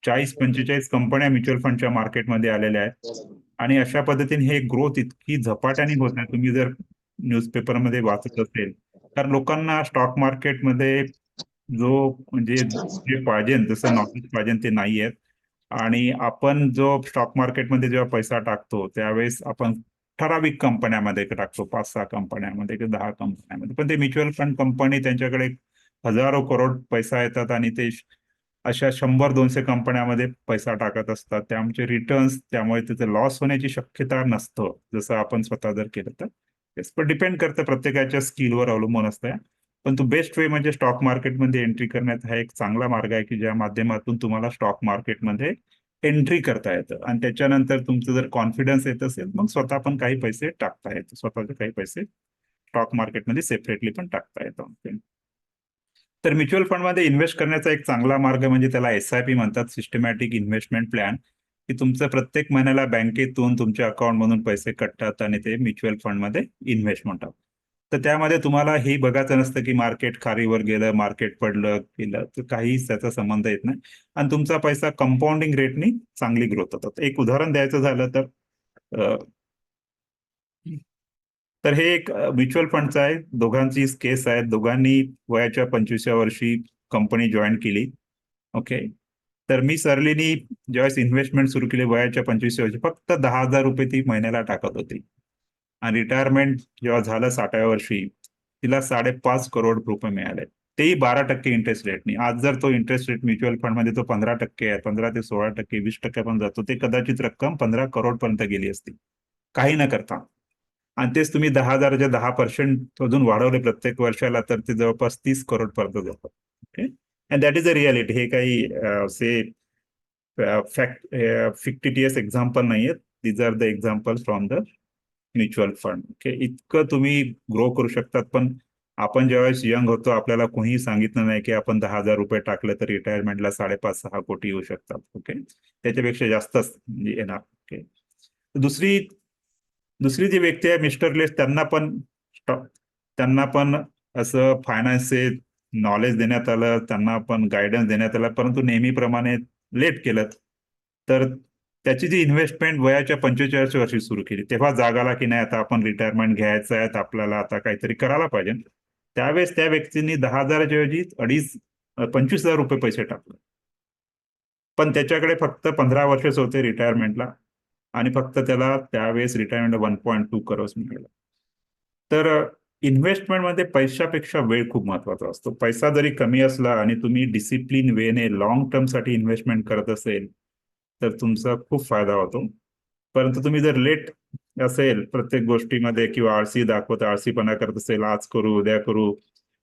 40-45 कंपन्या म्युच्युअल फंडच्या मार्केटमध्ये आलेल्या आहेत आणि अशा पद्धतीने हे ग्रोथ इतकी झपाट्याने होत आहे. तुम्ही जर न्यूजपेपरमध्ये वाचत असेल, तर लोकांना स्टॉक मार्केटमध्ये जो म्हणजे जे पाहिजे जसं नॉलेज पाहिजे ते नाही आहेत. आणि आपण जो स्टॉक मार्केटमध्ये जेव्हा पैसा टाकतो त्यावेळेस आपण ठराविक कंपन्यामध्ये टाकतो, 5-6 कंपन्यामध्ये किंवा 10 कंपन्यामध्ये. पण ते म्युच्युअल फंड कंपनी त्यांच्याकडे हजारो करोड पैसा येतात आणि ते अशा 100-200 कंपन्यामध्ये पैसा टाकत असतात. त्यामुळे रिटर्न्स, त्यामुळे त्याचं लॉस होण्याची शक्यता नसतं जसं आपण स्वतः जर केलं तर. पण डिपेंड करतं, प्रत्येकाच्या स्किलवर अवलंबून असतं. पण तो बेस्ट वे म्हणजे स्टॉक मार्केटमध्ये एंट्री करण्यात हा एक चांगला मार्ग आहे की ज्या माध्यमातून तुम्हाला स्टॉक मार्केटमध्ये एंट्री करता येतं आणि त्याच्यानंतर तुमचं जर कॉन्फिडन्स येत असेल मग स्वतः पण काही पैसे टाकता येतं, स्वतःचे काही पैसे स्टॉक मार्केटमध्ये सेपरेटली पण टाकता येतं. तर म्युच्युअल फंडमध्ये इन्व्हेस्ट करण्याचा एक चांगला मार्ग म्हणजे त्याला SIP म्हणतात, सिस्टमॅटिक इन्व्हेस्टमेंट प्लॅन, की तुमचं प्रत्येक महिन्याला बँकेतून तुमच्या अकाउंटमधून पैसे कटतात आणि ते म्युच्युअल फंडमध्ये इन्व्हेस्ट म्हणतात. तर त्यामध्ये तुम्हाला हे बघायचं नसतं की मार्केट खारीवर गेलं, मार्केट पडलं गेलं, तर काहीच त्याचा संबंध येत नाही आणि तुमचा पैसा कंपाऊंडिंग रेटनी चांगली ग्रोथ होतात. एक उदाहरण द्यायचं झालं तर हे एक म्युच्युअल फंडचं आहे. दोघांची केस आहे. दोघांनी वयाच्या 25व्या वर्षी कंपनी जॉईन केली. ओके. तर मिस अर्लीनी ज्यावेळेस इन्व्हेस्टमेंट सुरू केली वयाच्या 25व्या वर्षी फक्त 10,000 रुपये ती महिन्याला टाकत होती आणि रिटायरमेंट जेव्हा झालं 60व्या वर्षी तिला 5.5 करोड रुपये मिळाले, तेही 12% इंटरेस्ट रेटनी. आज जर तो इंटरेस्ट रेट म्युच्युअल फंडमध्ये तो 15% आहे, 15 ते 16%, 20% पण जातो, ते कदाचित रक्कम 15 करोड पर्यंत गेली असती काही न करता. आणि तेच तुम्ही 10,000च्या 10% अजून वाढवले प्रत्येक वर्षाला तर ते जवळपास 30 करोड पर्यंत जातात. Okay. And that is a reality. हे काही फिक्टिटियस एक्झाम्पल नाही आहेत. These are the example from the mutual fund. Okay. इतकं तुम्ही ग्रो करू शकतात. पण आपण ज्यावेळेस यंग होतो आपल्याला कोणीही सांगितलं नाही की आपण 10,000 रुपये टाकले तर रिटायरमेंटला 5.5-6 कोटी येऊ शकतात. ओके. त्याच्यापेक्षा जास्तच येणार. ओके. दुसरी जी व्यक्ती आहे मिस्टर लेस, त्यांना पण असं फायनान्सचे नॉलेज देण्यात आलं, त्यांना पण गायडन्स देण्यात आलं, परंतु नेहमीप्रमाणे लेट केलं. तर त्याची जी इन्व्हेस्टमेंट वयाच्या 45व्या वर्षी सुरू केली तेव्हा जाग आला की नाही आता आपण रिटायरमेंट घ्यायचं आहे, आपल्याला आता काहीतरी करायला पाहिजे. त्यावेळेस त्या व्यक्तींनी 10,000च्या ऐवजी 25,000 रुपये पैसे टाकले पण त्याच्याकडे फक्त 15 वर्षच होते रिटायरमेंटला आणि फक्त त्याला त्यावेळेस रिटायरमेंट 1.2 करोड मिळाला. तर इन्व्हेस्टमेंटमध्ये पैशापेक्षा वेळ खूप महत्वाचा असतो. पैसा जरी कमी असला आणि तुम्ही डिसिप्लिन वेने लॉंग टर्मसाठी इन्व्हेस्टमेंट करत असेल तर तुमचा खूप फायदा होतो. परंतु तुम्ही जर लेट असेल प्रत्येक गोष्टीमध्ये किंवा आळसीपणा करत असेल, आज करू उद्या करू,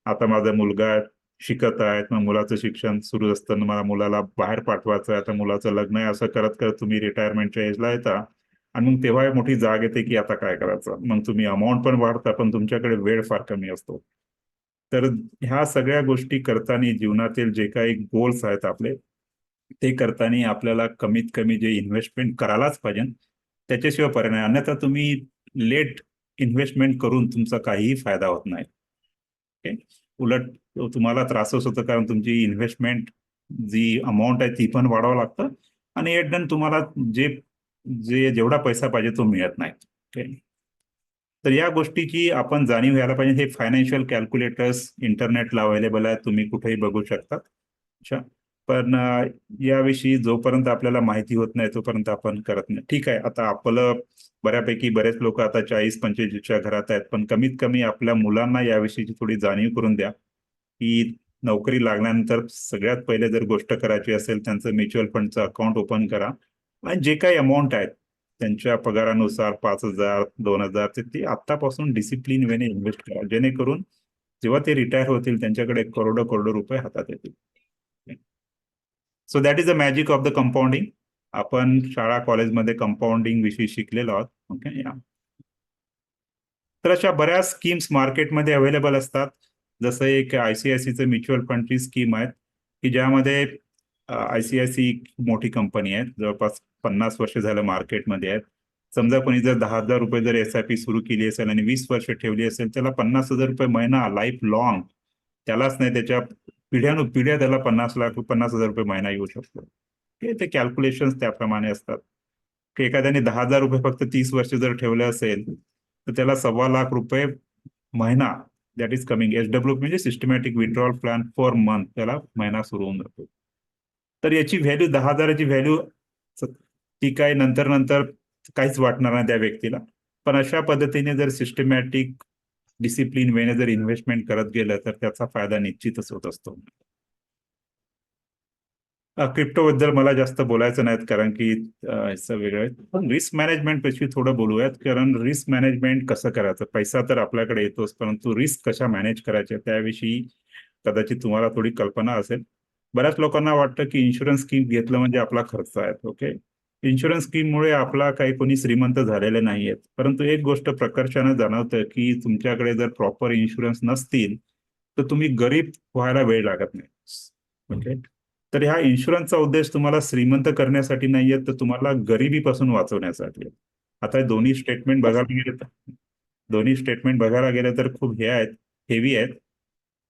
आता माझा मुलगा शिकत आहेत, मग मुलाचं शिक्षण सुरू असताना मला मुलाला बाहेर पाठवायचं आहे, आता मुलाचं लग्न आहे, असं करत करत तुम्ही रिटायरमेंटच्या एजला येता आणि मग तेव्हा मोठी जाग येते की आता काय करायचं. मग तुम्ही अमाऊंट पण वाढता पण तुमच्याकडे वेळ फार कमी असतो. तर ह्या सगळ्या गोष्टी करताना जीवनातील जे काही गोल्स आहेत आपले ते करताना आपल्याला कमीत कमी जे इन्व्हेस्टमेंट करायलाच पाहिजे त्याच्याशिवाय पर्याय नाही. अन्यथा तुम्ही लेट इन्व्हेस्टमेंट करून तुमचा काहीही फायदा होत नाही. उलट तुम्हाला त्रासच होतं कारण तुमची इन्व्हेस्टमेंट जी अमाऊंट आहे ती पण वाढवावं लागतं आणि एट डन तुम्हाला जेवढा पैसा पाहिजे तो मिळत नाही. तर या गोष्टीची आपण जाणीव घ्यायला पाहिजे. हे फायनान्शियल कॅल्क्युलेटर्स इंटरनेटला अवेलेबल आहेत, तुम्ही कुठेही बघू शकता. अच्छा, पण याविषयी जोपर्यंत आपल्याला माहिती होत नाही तोपर्यंत आपण करत नाही. ठीक आहे, आता आपलं बऱ्यापैकी बरेच लोक आता 40-45च्या घरात आहेत, पण कमीत कमी आपल्या मुलांना याविषयीची थोडी जाणीव करून द्या की नोकरी लागल्यानंतर सगळ्यात पहिले जर गोष्ट करायची असेल त्यांचं म्युच्युअल फंडचं अकाउंट ओपन करा आणि जे काही अमाऊंट आहेत त्यांच्या पगारानुसार 5,000 2,000 ते आतापासून डिसिप्लिन वेने इन्व्हेस्ट करा, जेणेकरून जेव्हा ते रिटायर होतील त्यांच्याकडे करोडो रुपये हातात येतील. So that is the magic of the compounding. आपण शाळा कॉलेजमध्ये कंपाऊंडिंग विषयी शिकलेलो आहोत. ओके, तर अशा बऱ्याच स्कीम्स मार्केटमध्ये अवेलेबल असतात. जसं एक ICICIचं म्युच्युअल फंडची स्कीम आहे की ज्यामध्ये ICICI मोठी कंपनी आहे, जवळपास 50 वर्ष झालं मार्केटमध्ये आहेत. समजा कोणी जर 10,000 रुपये जर SIP सुरू केली असेल आणि 20 वर्ष ठेवली असेल त्याला 50,000 रुपये महिना लाईफ लॉंग, त्यालाच नाही त्याच्या पिढ्या त्याला 50,000 रुपये महिना येऊ शकतो. ते कॅल्क्युलेशन त्याप्रमाणे असतात की एखाद्याने 10,000 रुपये फक्त 30 वर्ष जर ठेवले असेल तर त्याला 1,25,00,000 रुपये महिना, दॅट इज कमिंग SW म्हणजे systematic withdrawal plan for month, त्याला महिना सुरू होऊन जातो. तर याची व्हॅल्यू 10,000ची व्हॅल्यू ती काय नंतर काहीच वाटणार नाही त्या व्यक्तीला. पण अशा पद्धतीने जर सिस्टमॅटिक डिसिप्लिन वेने जर इन्व्हेस्टमेंट करत गेलं तर त्याचा फायदा निश्चितच होत असतो. क्रिप्टोबद्दल मला जास्त बोलायचं नाहीत कारण की वेगळं आहे, पण रिस्क मॅनेजमेंट पेक्षा थोडं बोलूयात. कारण रिस्क मॅनेजमेंट कसं करायचं, पैसा तर आपल्याकडे येतोच परंतु रिस्क कशा मॅनेज करायच्या त्याविषयी कदाचित तुम्हाला थोडी कल्पना असेल. बऱ्याच लोकांना वाटतं की इन्शुरन्स स्कीम घेतलं म्हणजे आपला खर्च आहे. ओके, इन्शुरन्स स्कीममुळे आपला काही कोणी श्रीमंत झालेले नाहीयेत, परंतु एक गोष्ट प्रकर्षानं जाणवतं की तुमच्याकडे जर प्रॉपर इन्शुरन्स नसतील तर तुम्ही गरीब व्हायला वेळ लागत नाही. ओके, तर ह्या इन्शुरन्सचा उद्देश तुम्हाला श्रीमंत करण्यासाठी नाहीये तर तुम्हाला गरिबीपासून वाचवण्यासाठी. आता दोन्ही स्टेटमेंट बघायला गेले तर खूप हेवी आहेत.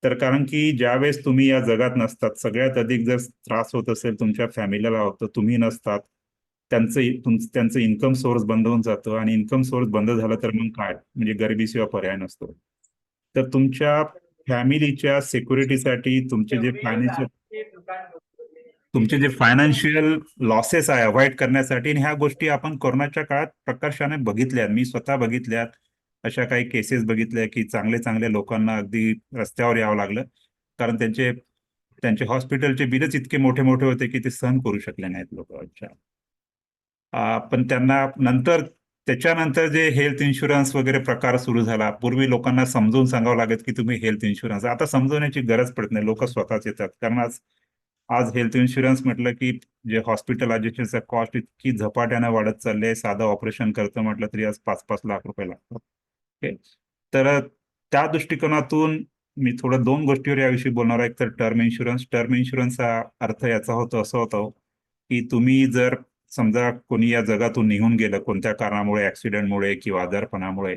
तर कारण की ज्यावेळेस तुम्ही या जगात नसतात सगळ्यात अधिक जर त्रास होत असेल तुमच्या फॅमिलीला होतं, तुम्ही नसतात, त्यांचं इन्कम सोर्स बंद होऊन जातं आणि इन्कम सोर्स बंद झालं तर मग काय, म्हणजे गरिबीशिवाय पर्याय नसतो. तर तुमच्या फॅमिलीच्या सिक्युरिटीसाठी तुमचे जे फायनान्शियल लॉसेस आहे अवॉइड करण्यासाठी, ह्या गोष्टी आपण कोरोनाच्या काळात प्रकर्षाने बघितल्यात. मी स्वतः बघितल्यात, अशा काही केसेस बघितल्या की चांगल्या लोकांना अगदी रस्त्यावर यावं लागलं कारण त्यांचे हॉस्पिटलचे बिलच इतके मोठे होते की ते सहन करू शकले नाहीत लोक. पण त्यांना त्याच्यानंतर जे हेल्थ इन्शुरन्स वगैरे प्रकार सुरू झाला, पूर्वी लोकांना समजून सांगावं लागत की तुम्ही हेल्थ इन्शुरन्स, आता समजवण्याची गरज पडत नाही, लोक स्वतःच येतात. कारण आज हेल्थ इन्शुरन्स म्हटलं की जे हॉस्पिटलायझेशनचा कॉस्ट इतकी झपाट्याने वाढत चालली आहे, साधं ऑपरेशन करतं म्हटलं तरी आज 5-5 लाख रुपये लागतात. ओके, तर त्या दृष्टिकोनातून मी थोडं 2 गोष्टीवर याविषयी बोलणार आहे. तर टर्म इन्शुरन्सचा अर्थ याचा असं होतो की तुम्ही जर समजा कोणी या जगातून निघून गेलं कोणत्या कारणामुळे, ऍक्सिडेंटमुळे किंवा आजारपणामुळे,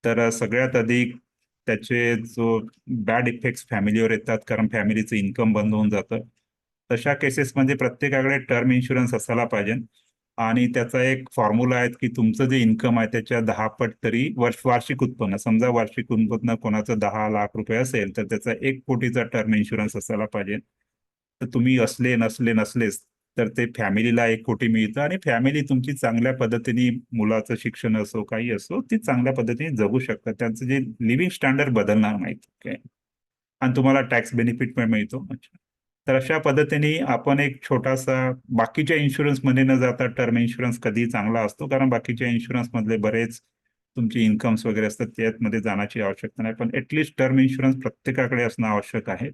तर सगळ्यात अधिक त्याचे जो बॅड इफेक्ट्स फॅमिलीवर येतात कारण फॅमिलीचं इन्कम बंद होऊन जातं. तशा केसेसमध्ये प्रत्येकाकडे टर्म इन्शुरन्स असायला पाहिजे आणि त्याचा एक फॉर्म्युला आहे की तुमचं जे इन्कम आहे त्याच्या 10 पट तरी वार्षिक उत्पन्न, समजा वार्षिक उत्पन्न कोणाचं 10 लाख रुपये असेल तर त्याचा 1 कोटीचा टर्म इन्शुरन्स असायला पाहिजे. तर तुम्ही नसलेस तर ते फॅमिलीला 1 कोटी मिळतं आणि फॅमिली तुमची चांगल्या पद्धतीने मुलाचं शिक्षण असो काही असो ती चांगल्या पद्धतीने जगू शकतात. त्यांचं जे लिव्हिंग स्टँडर्ड बदलणार नाहीत. ओके. आणि तुम्हाला टॅक्स बेनिफिट पण मिळतो. तर अशा पद्धतीने आपण एक छोटासा बाकीच्या इन्शुरन्समध्ये न जाता टर्म इन्शुरन्स कधी चांगला असतो, कारण बाकीच्या इन्शुरन्समधले बरेच तुमचे इन्कम्स वगैरे असतात त्यामध्ये जाण्याची आवश्यकता नाही, पण ऍटलिस्ट टर्म इन्शुरन्स प्रत्येकाकडे असणं आवश्यक आहे.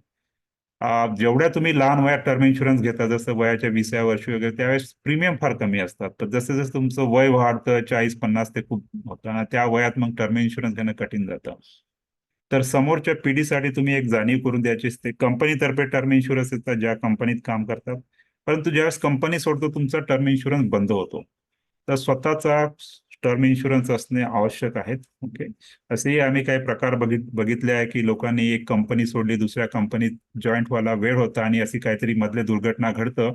जेवढ्या तुम्ही लहान वयात टर्म इन्शुरन्स घेता, जसं वयाच्या 20व्या वर्षी वगैरे, त्यावेळेस प्रीमियम फार कमी असतात. तर जसं जसं तुमचं वय वाढतं 40-50 ते खूप होतं आणि त्या वयात मग टर्म इन्शुरन्स घेणं कठीण जातं. तर समोरच्या पिढीसाठी तुम्ही एक जाणीव करून द्यायची असते. कंपनीतर्फे टर्म इन्शुरन्स येतात ज्या कंपनीत काम करतात, परंतु ज्यावेळेस कंपनी सोडतो तुमचा टर्म इन्शुरन्स बंद होतो. तर स्वतःचा टर्म इन्शुरन्स असणे आवश्यक आहेत. ओके. असेही आम्ही काही प्रकार बघितले आहे की लोकांनी एक कंपनी सोडली, दुसऱ्या कंपनीत जॉईंट व्हायला वेळ होता आणि अशी काहीतरी मधले दुर्घटना घडतं,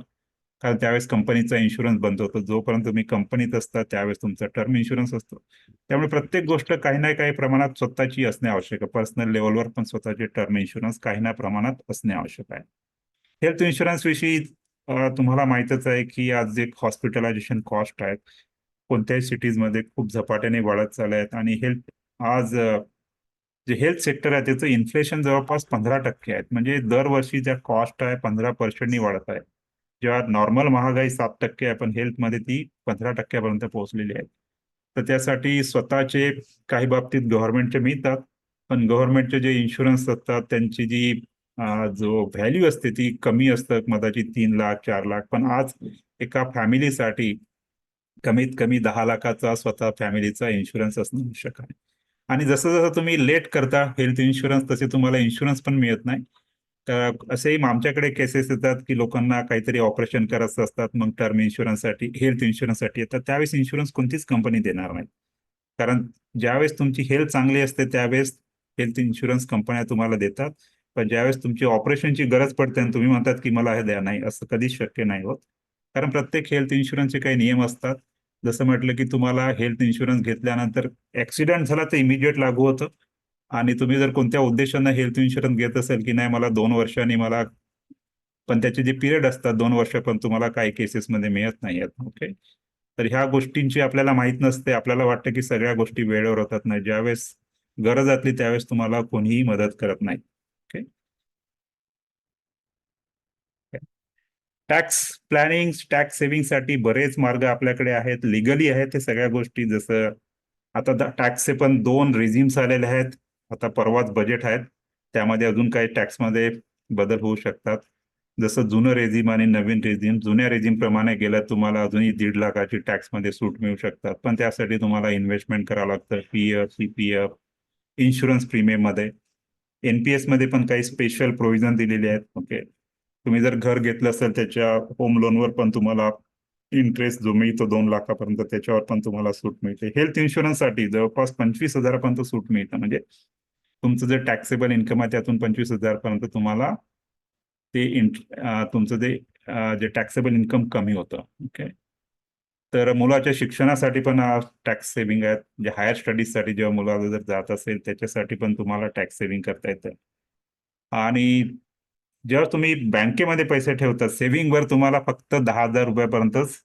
कारण त्यावेळेस कंपनीचा इन्शुरन्स बंद होतो. जोपर्यंत तुम्ही कंपनीत असता त्यावेळेस तुमचा टर्म इन्शुरन्स असतो. त्यामुळे प्रत्येक गोष्ट काही ना काही प्रमाणात स्वतःची असणे आवश्यक आहे. पर्सनल लेवलवर पण स्वतःचे टर्म इन्शुरन्स काही ना प्रमाणात असणे आवश्यक आहे. हेल्थ इन्शुरन्स विषयी तुम्हाला माहीतच आहे की आज जे हॉस्पिटलायझेशन कॉस्ट आहेत कोणत्याही सिटीजमध्ये खूप झपाट्याने वाढत चालले आहेत आणि आज जे हेल्थ सेक्टर आहे त्याचं इन्फ्लेशन जवळपास 15% आहेत. म्हणजे दरवर्षी ज्या कॉस्ट आहे 15% वाढत आहे. जेव्हा नॉर्मल महागाई 7% आहे, पण हेल्थमध्ये ती 15% पर्यंत पोहोचलेली आहे. तर त्यासाठी स्वतःचे काही बाबतीत गव्हर्नमेंटचे मिळतात, पण गव्हर्नमेंटचे जे इन्शुरन्स असतात त्यांची जी जो व्हॅल्यू असते ती कमी असतं, कदाचित 3 लाख 4 लाख, पण आज एका फॅमिलीसाठी कमीत कमी 10 लाखाचा स्वतः फॅमिलीचा इन्शुरन्स असणं आवश्यक आहे. आणि जसं जसं तुम्ही लेट करता हेल्थ इन्शुरन्स तसे तुम्हाला इन्शुरन्स पण मिळत नाही. तर असेही आमच्याकडे केसेस येतात की लोकांना काहीतरी ऑपरेशन करायचं असतात, मग टर्म इन्शुरन्ससाठी हेल्थ इन्शुरन्ससाठी येतात, त्यावेळेस इन्शुरन्स कोणतीच कंपनी देणार नाही. कारण ज्यावेळेस तुमची हेल्थ चांगली असते त्यावेळेस हेल्थ इन्शुरन्स कंपन्या तुम्हाला देतात, पण ज्यावेळेस तुमची ऑपरेशनची गरज पडते आणि तुम्ही म्हणतात की मला हे द्या, नाही असं कधीच शक्य नाही होत. कारण प्रत्येक हेल्थ इन्शुरन्सचे काही नियम असतात. जसं म्हटलं की तुम्हाला हेल्थ इन्शुरन्स घेतल्यानंतर ऍक्सिडेंट झाला तर इमिजिएट लागू होतं आणि तुम्ही जर कोणत्या उद्देशानं हेल्थ इन्शुरन्स घेत असेल की नाही मला 2 वर्षांनी मला, पण त्याचे जे पिरियड असतात 2 वर्ष पण तुम्हाला काही केसेसमध्ये मिळत नाही आहेत. ओके. तर ह्या गोष्टींची आपल्याला माहित नसते. आपल्याला वाटतं की सगळ्या गोष्टी वेळेवर होतात. नाही, ज्यावेळेस गरज असली त्यावेळेस तुम्हाला कोणीही मदत करत नाही. ओके. टॅक्स प्लॅनिंग, टॅक्स सेव्हिंगसाठी बरेच मार्ग आपल्याकडे आहेत. लिगली आहेत हे सगळ्या गोष्टी. जसं आता टॅक्सचे पण 2 रेझिम्स आलेले आहेत. आता परवाच बजेट आहेत. त्यामध्ये अजून काही टॅक्समध्ये बदल होऊ शकतात. जसं जुनं रेझिम आणि नवीन रेझिम. जुन्या रेझिम प्रमाणे गेलं तुम्हाला अजूनही 1.5 लाखाची टॅक्समध्ये सूट मिळू शकतात. पण त्यासाठी तुम्हाला इन्व्हेस्टमेंट करावं लागतं. पीएफ, सीपीएफ, इन्शुरन्स प्रीमियम मध्ये. एनपीएस मध्ये पण काही स्पेशल प्रोव्हिजन दिलेले आहेत. ओके. तुम्ही जर घर घेतलं असेल त्याच्या होम लोनवर पण तुम्हाला इंटरेस्ट जो मिळतो 2 लाखापर्यंत त्याच्यावर पण तुम्हाला सूट मिळते. हेल्थ इन्शुरन्ससाठी जवळपास 25,000 पर्यंत सूट मिळतं. म्हणजे तुमचं जे टॅक्सेबल इन्कम आहे त्यातून 25,000 पर्यंत तुम्हाला ते तुमचं जे टॅक्सेबल इन्कम कमी होतं. ओके. तर मुलाच्या शिक्षणासाठी पण टॅक्स सेव्हिंग आहेत. म्हणजे हायर स्टडीजसाठी जेव्हा मुलाला जर जात असेल त्याच्यासाठी पण तुम्हाला टॅक्स सेव्हिंग करता येतं. आणि जेव्हा तुम्ही बँकेमध्ये पैसे ठेवता सेव्हिंगवर तुम्हाला फक्त 10,000 रुपयापर्यंतच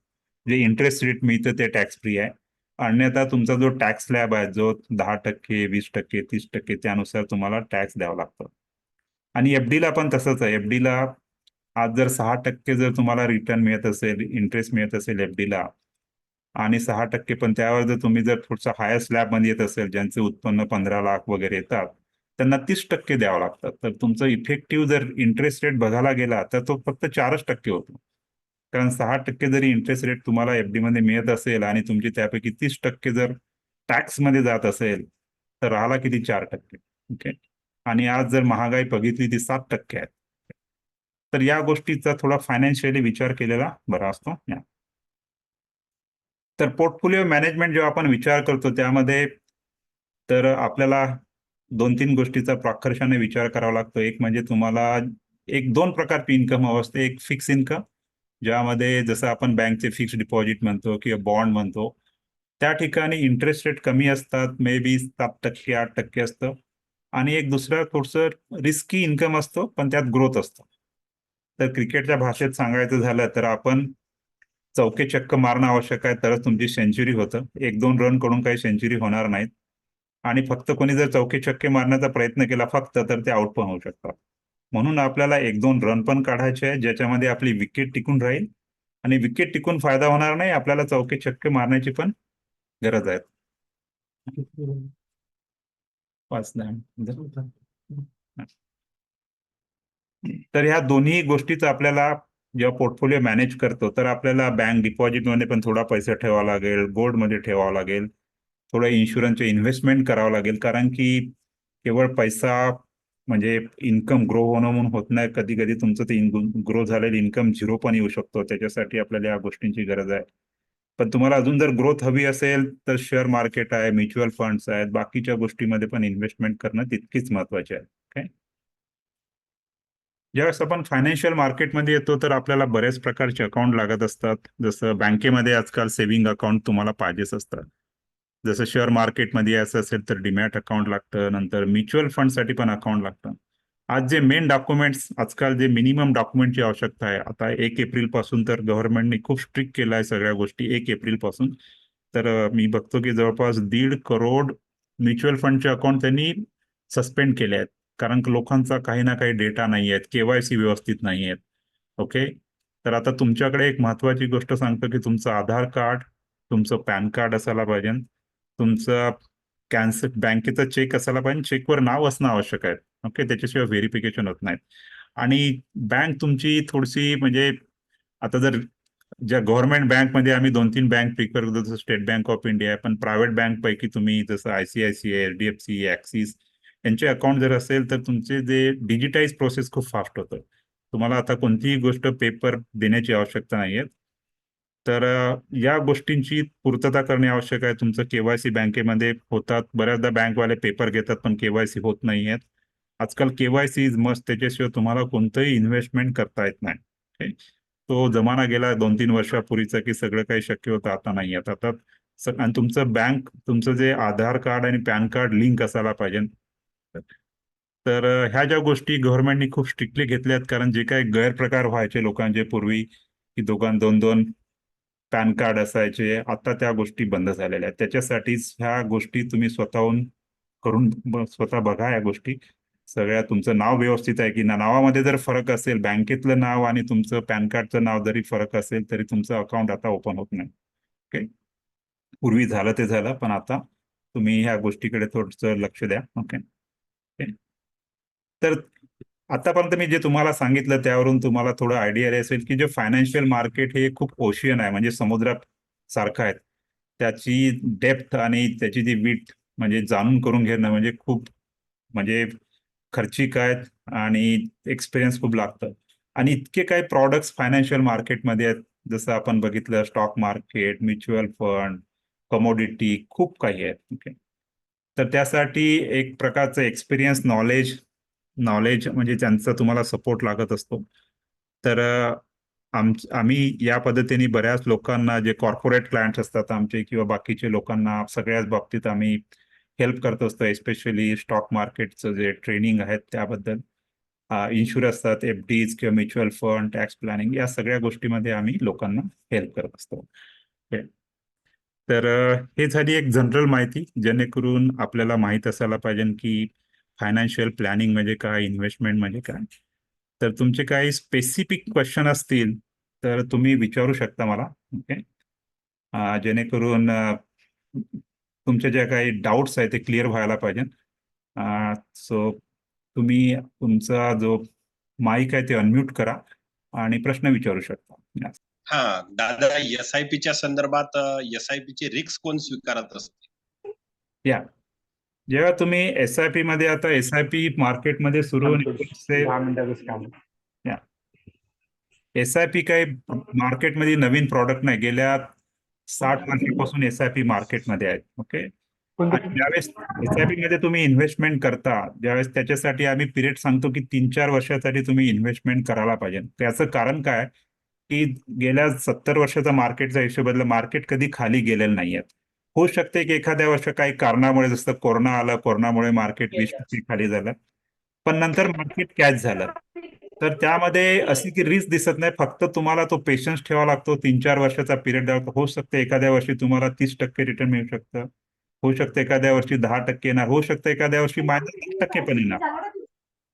जे इंटरेस्ट रेट मिळतं ते टॅक्स फ्री आहे. अन्यथा तुमचा जो टॅक्स स्लॅब आहे जो 10%, 20%, 30% त्यानुसार तुम्हाला टॅक्स द्यावा लागतो. आणि एफडीला पण तसंच आहे. एफडीला आज जर 6% जर तुम्हाला रिटर्न मिळत असेल, इंटरेस्ट मिळत असेल एफडीला आणि 6%, पण त्यावर जर तुम्ही जर थोडंसं हायर स्लॅबमध्ये येत असेल, ज्यांचे उत्पन्न 15 लाख वगैरे येतात, त्यांना 30% द्यावं लागतं. तर तुमचं इफेक्टिव्ह जर इंटरेस्ट रेट बघायला गेला तर तो फक्त 4% होतो. कारण 6% जरी इंटरेस्ट रेट तुम्हाला एफडी मध्ये मिळत असेल आणि तुमची त्यापैकी 30% जर टॅक्समध्ये जात असेल तर राहिला किती 4%. ओके. आणि आज जर महागाई बघितली ती 7% आहे. तर या गोष्टीचा थोडा फायनान्शियली विचार केलेला बरा असतो. तर पोर्टफोलिओ मॅनेजमेंट जेव्हा आपण विचार करतो त्यामध्ये तर आपल्याला 2-3 गोष्टीचा प्राकर्षाने विचार करावा लागतो. एक म्हणजे तुम्हाला 2 प्रकारची इन्कम हवं असते. एक फिक्स इन्कम, ज्यामध्ये जसं आपण बँकचे फिक्स डिपॉझिट म्हणतो किंवा बॉन्ड म्हणतो, त्या ठिकाणी इंटरेस्ट रेट कमी असतात. मे बी 7%, 8% असतं. आणि एक दुसरं थोडंसं रिस्की इन्कम असतो, पण त्यात ग्रोथ असतो. तर क्रिकेटच्या भाषेत सांगायचं झालं तर आपण चौके चक्क मारणं आवश्यक आहे, तरच तुमची सेंचुरी होतं. 1-2 रन कडून काही सेंचुरी होणार नाहीत. आणि फक्त कोणी जर चौके छक्के मारण्याचा प्रयत्न केला फक्त, तर ते आउट पण होऊ शकतात. म्हणून आपल्याला 1-2 रन पण काढायचे आहे, ज्याच्यामध्ये आपली विकेट टिकून राहील. आणि विकेट टिकून फायदा होणार नाही, आपल्याला चौके छक्के मारण्याची पण गरज आहे. 5-10. तर ह्या दोन्ही गोष्टीचा आपल्याला जेव्हा पोर्टफोलिओ मॅनेज करतो, तर आपल्याला बँक डिपॉझिटमध्ये पण थोडा पैसा ठेवावा लागेल, गोल्डमध्ये ठेवावा लागेल, थोडं इन्शुरन्सचे इन्व्हेस्टमेंट करावं लागेल. कारण की केवळ पैसा म्हणजे इन्कम ग्रो होणं म्हणून होत नाही. कधी कधी तुमचं ते ग्रो झालेलं इन्कम झिरो पण येऊ शकतो. त्याच्यासाठी आपल्याला या गोष्टींची गरज आहे. पण तुम्हाला अजून जर ग्रोथ हवी असेल तर शेअर मार्केट आहे, म्युच्युअल फंड्स आहेत, बाकीच्या गोष्टीमध्ये पण इन्व्हेस्टमेंट करणं तितकीच महत्वाचे आहे. ओके. ज्यावेळेस आपण फायनान्शियल मार्केटमध्ये येतो तर आपल्याला बरेच प्रकारचे अकाउंट लागत असतात. जसं बँकेमध्ये आजकाल सेव्हिंग अकाउंट तुम्हाला पाहिजेच असतात. जसं शेअर मार्केटमध्ये यायचं असेल तर डीमॅट अकाउंट लागतं. नंतर म्युच्युअल फंडसाठी पण अकाउंट लागतं. आज जे मेन डॉक्युमेंट्स, आजकाल जे मिनिमम डॉक्युमेंटची आवश्यकता आहे, आता 1 एप्रिल पासून तर गव्हर्नमेंटने खूप स्ट्रिक्ट केलं आहे सगळ्या गोष्टी 1 एप्रिल पासून. तर मी बघतो की जवळपास 1.5 करोड म्युच्युअल फंडचे अकाउंट त्यांनी सस्पेंड केले आहेत. कारण लोकांचा काही ना काही डेटा नाही आहेत, केवायसी व्यवस्थित नाही आहेत. ओके. तर आता तुमच्याकडे एक महत्वाची गोष्ट सांगतो की तुमचं आधार कार्ड, तुमचं पॅन कार्ड असायला पाहिजे, तुमचं कॅन्सर बँकेचा चेक असायला पाहिजे, चेकवर नाव असणं आवश्यक आहे. ओके. त्याच्याशिवाय व्हेरिफिकेशन होत नाहीत. आणि बँक तुमची थोडीशी म्हणजे आता जर ज्या गव्हर्नमेंट बँकमध्ये आम्ही 2-3 बँक प्रिफर करतो, जसं स्टेट बँक ऑफ इंडिया, पण प्रायव्हेट बँक पैकी तुम्ही जसं ICICI, HDFC, ऍक्सिस यांचे अकाउंट जर असेल तर तुमचे जे डिजिटाइज प्रोसेस खूप फास्ट होतं. तुम्हाला आता कोणतीही गोष्ट पेपर देण्याची आवश्यकता नाहीये. तर या गोष्टींची पूर्तता करणे आवश्यक आहे. तुमचं केवायसी बँकेमध्ये होतात. बऱ्याचदा बँकवाले पेपर घेतात पण केवायसी होत नाहीयेत. आजकाल केवायसी इज मस्ट. त्याच्याशिवाय तुम्हाला कोणतंही इन्व्हेस्टमेंट करता येत नाही. Okay? तो जमाना गेला 2-3 वर्षापूर्वीचा की सगळं काही शक्य होतं, आता नाही. आता आणि तुमचं बँक, तुमचं जे आधार कार्ड आणि पॅन कार्ड लिंक असायला पाहिजे. तर ह्या ज्या गोष्टी गव्हर्नमेंटनी खूप स्ट्रिक्टली घेतल्यात, कारण जे काही गैरप्रकार व्हायचे लोकांचे पूर्वी की दोन पॅन कार्ड असायचे, आता त्या गोष्टी बंद झालेल्या आहेत. त्याच्यासाठीच ह्या गोष्टी तुम्ही स्वतःहून करून स्वतः बघा. या गोष्टी सगळ्या, तुमचं नाव व्यवस्थित आहे की नावामध्ये जर फरक असेल, बँकेतलं नाव आणि तुमचं पॅन कार्डचं नाव जरी फरक असेल तरी तुमचं अकाउंट आता ओपन होत नाही. ओके. पूर्वी झालं ते झालं, पण आता तुम्ही ह्या गोष्टीकडे थोडंसं लक्ष द्या. ओके. तर आतापर्यंत मी जे तुम्हाला सांगितलं त्यावरून तुम्हाला थोडं आयडिया असेल की जे फायनान्शियल मार्केट हे खूप ओशियन आहे, म्हणजे समुद्रासारखं आहे. त्याची डेप्थ आणि त्याची जी विड्थ म्हणजे जाणून करून घेणं म्हणजे खूप म्हणजे खर्चिक आहेत आणि एक्सपिरियन्स खूप लागतं. आणि इतके काही प्रॉडक्ट्स फायनान्शियल मार्केटमध्ये आहेत, जसं आपण बघितलं stock market, mutual fund, commodity, खूप काही आहेत. ओके. तर त्यासाठी एक प्रकारचं एक्सपिरियन्स, नॉलेज म्हणजे त्यांचा तुम्हाला सपोर्ट लागत असतो. तर आम्ही या पद्धतीने बऱ्याच लोकांना, जे कॉर्पोरेट क्लायंट्स असतात आमचे किंवा बाकीचे लोकांना, सगळ्याच बाबतीत आम्ही हेल्प करत असतो. एस्पेशली स्टॉक मार्केटचं जे ट्रेनिंग आहेत त्याबद्दल, इन्शुरन्स असतात, FDs किंवा म्युच्युअल फंड, टॅक्स प्लॅनिंग, या सगळ्या गोष्टीमध्ये आम्ही लोकांना हेल्प करत असतो. तर हे झाली एक जनरल माहिती, जेणेकरून आपल्याला माहित असायला पाहिजे की फायनान्शियल प्लॅनिंग म्हणजे काय, इन्व्हेस्टमेंट म्हणजे काय. तर तुमचे काही स्पेसिफिक क्वेश्चन असतील तर तुम्ही विचारू शकता मला. ओके. जेणेकरून तुमच्या ज्या काही डाऊट्स आहेत ते क्लिअर व्हायला पाहिजे. सो तुम्ही तुमचा जो माईक आहे ते अनम्यूट करा आणि प्रश्न विचारू शकता. हा दादा, SIP संदर्भात SIP ची रिस्क कोण स्वीकारत असते? या जेव्हा तुम्ही SIP मध्ये, आता SIP मार्केटमध्ये सुरू SIP काही मार्केटमध्ये नवीन प्रॉडक्ट नाही. गेल्या 60 वर्षापासून SIP मार्केटमध्ये आहेत. ओके. आणि ज्यावेळेस SIP मध्ये तुम्ही इन्व्हेस्टमेंट करता, ज्यावेळेस त्याच्यासाठी आम्ही पिरियड सांगतो की 3-4 वर्षासाठी तुम्ही इन्व्हेस्टमेंट करायला पाहिजे. त्याचं कारण काय की गेल्या 70 वर्षाचा मार्केटचा हिशोबातलं मार्केट कधी खाली गेलेलं नाहीये. होऊ शकते की एखाद्या वर्ष काही कारणामुळे, जसं कोरोना आला, कोरोनामुळे मार्केट 20% खाली झालं, पण नंतर मार्केट कॅच झालं. तर त्यामध्ये अशी की रिस्क दिसत नाही, फक्त तुम्हाला तो पेशन्स ठेवावा लागतो, 3-4 वर्षाचा पिरियड द्यावा लागतो. होऊ शकतं एखाद्या वर्षी तुम्हाला 30% रिटर्न मिळू शकतं, होऊ शकतं एखाद्या वर्षी 10% येणार, होऊ शकतं एखाद्या वर्षी -10% पण येणार.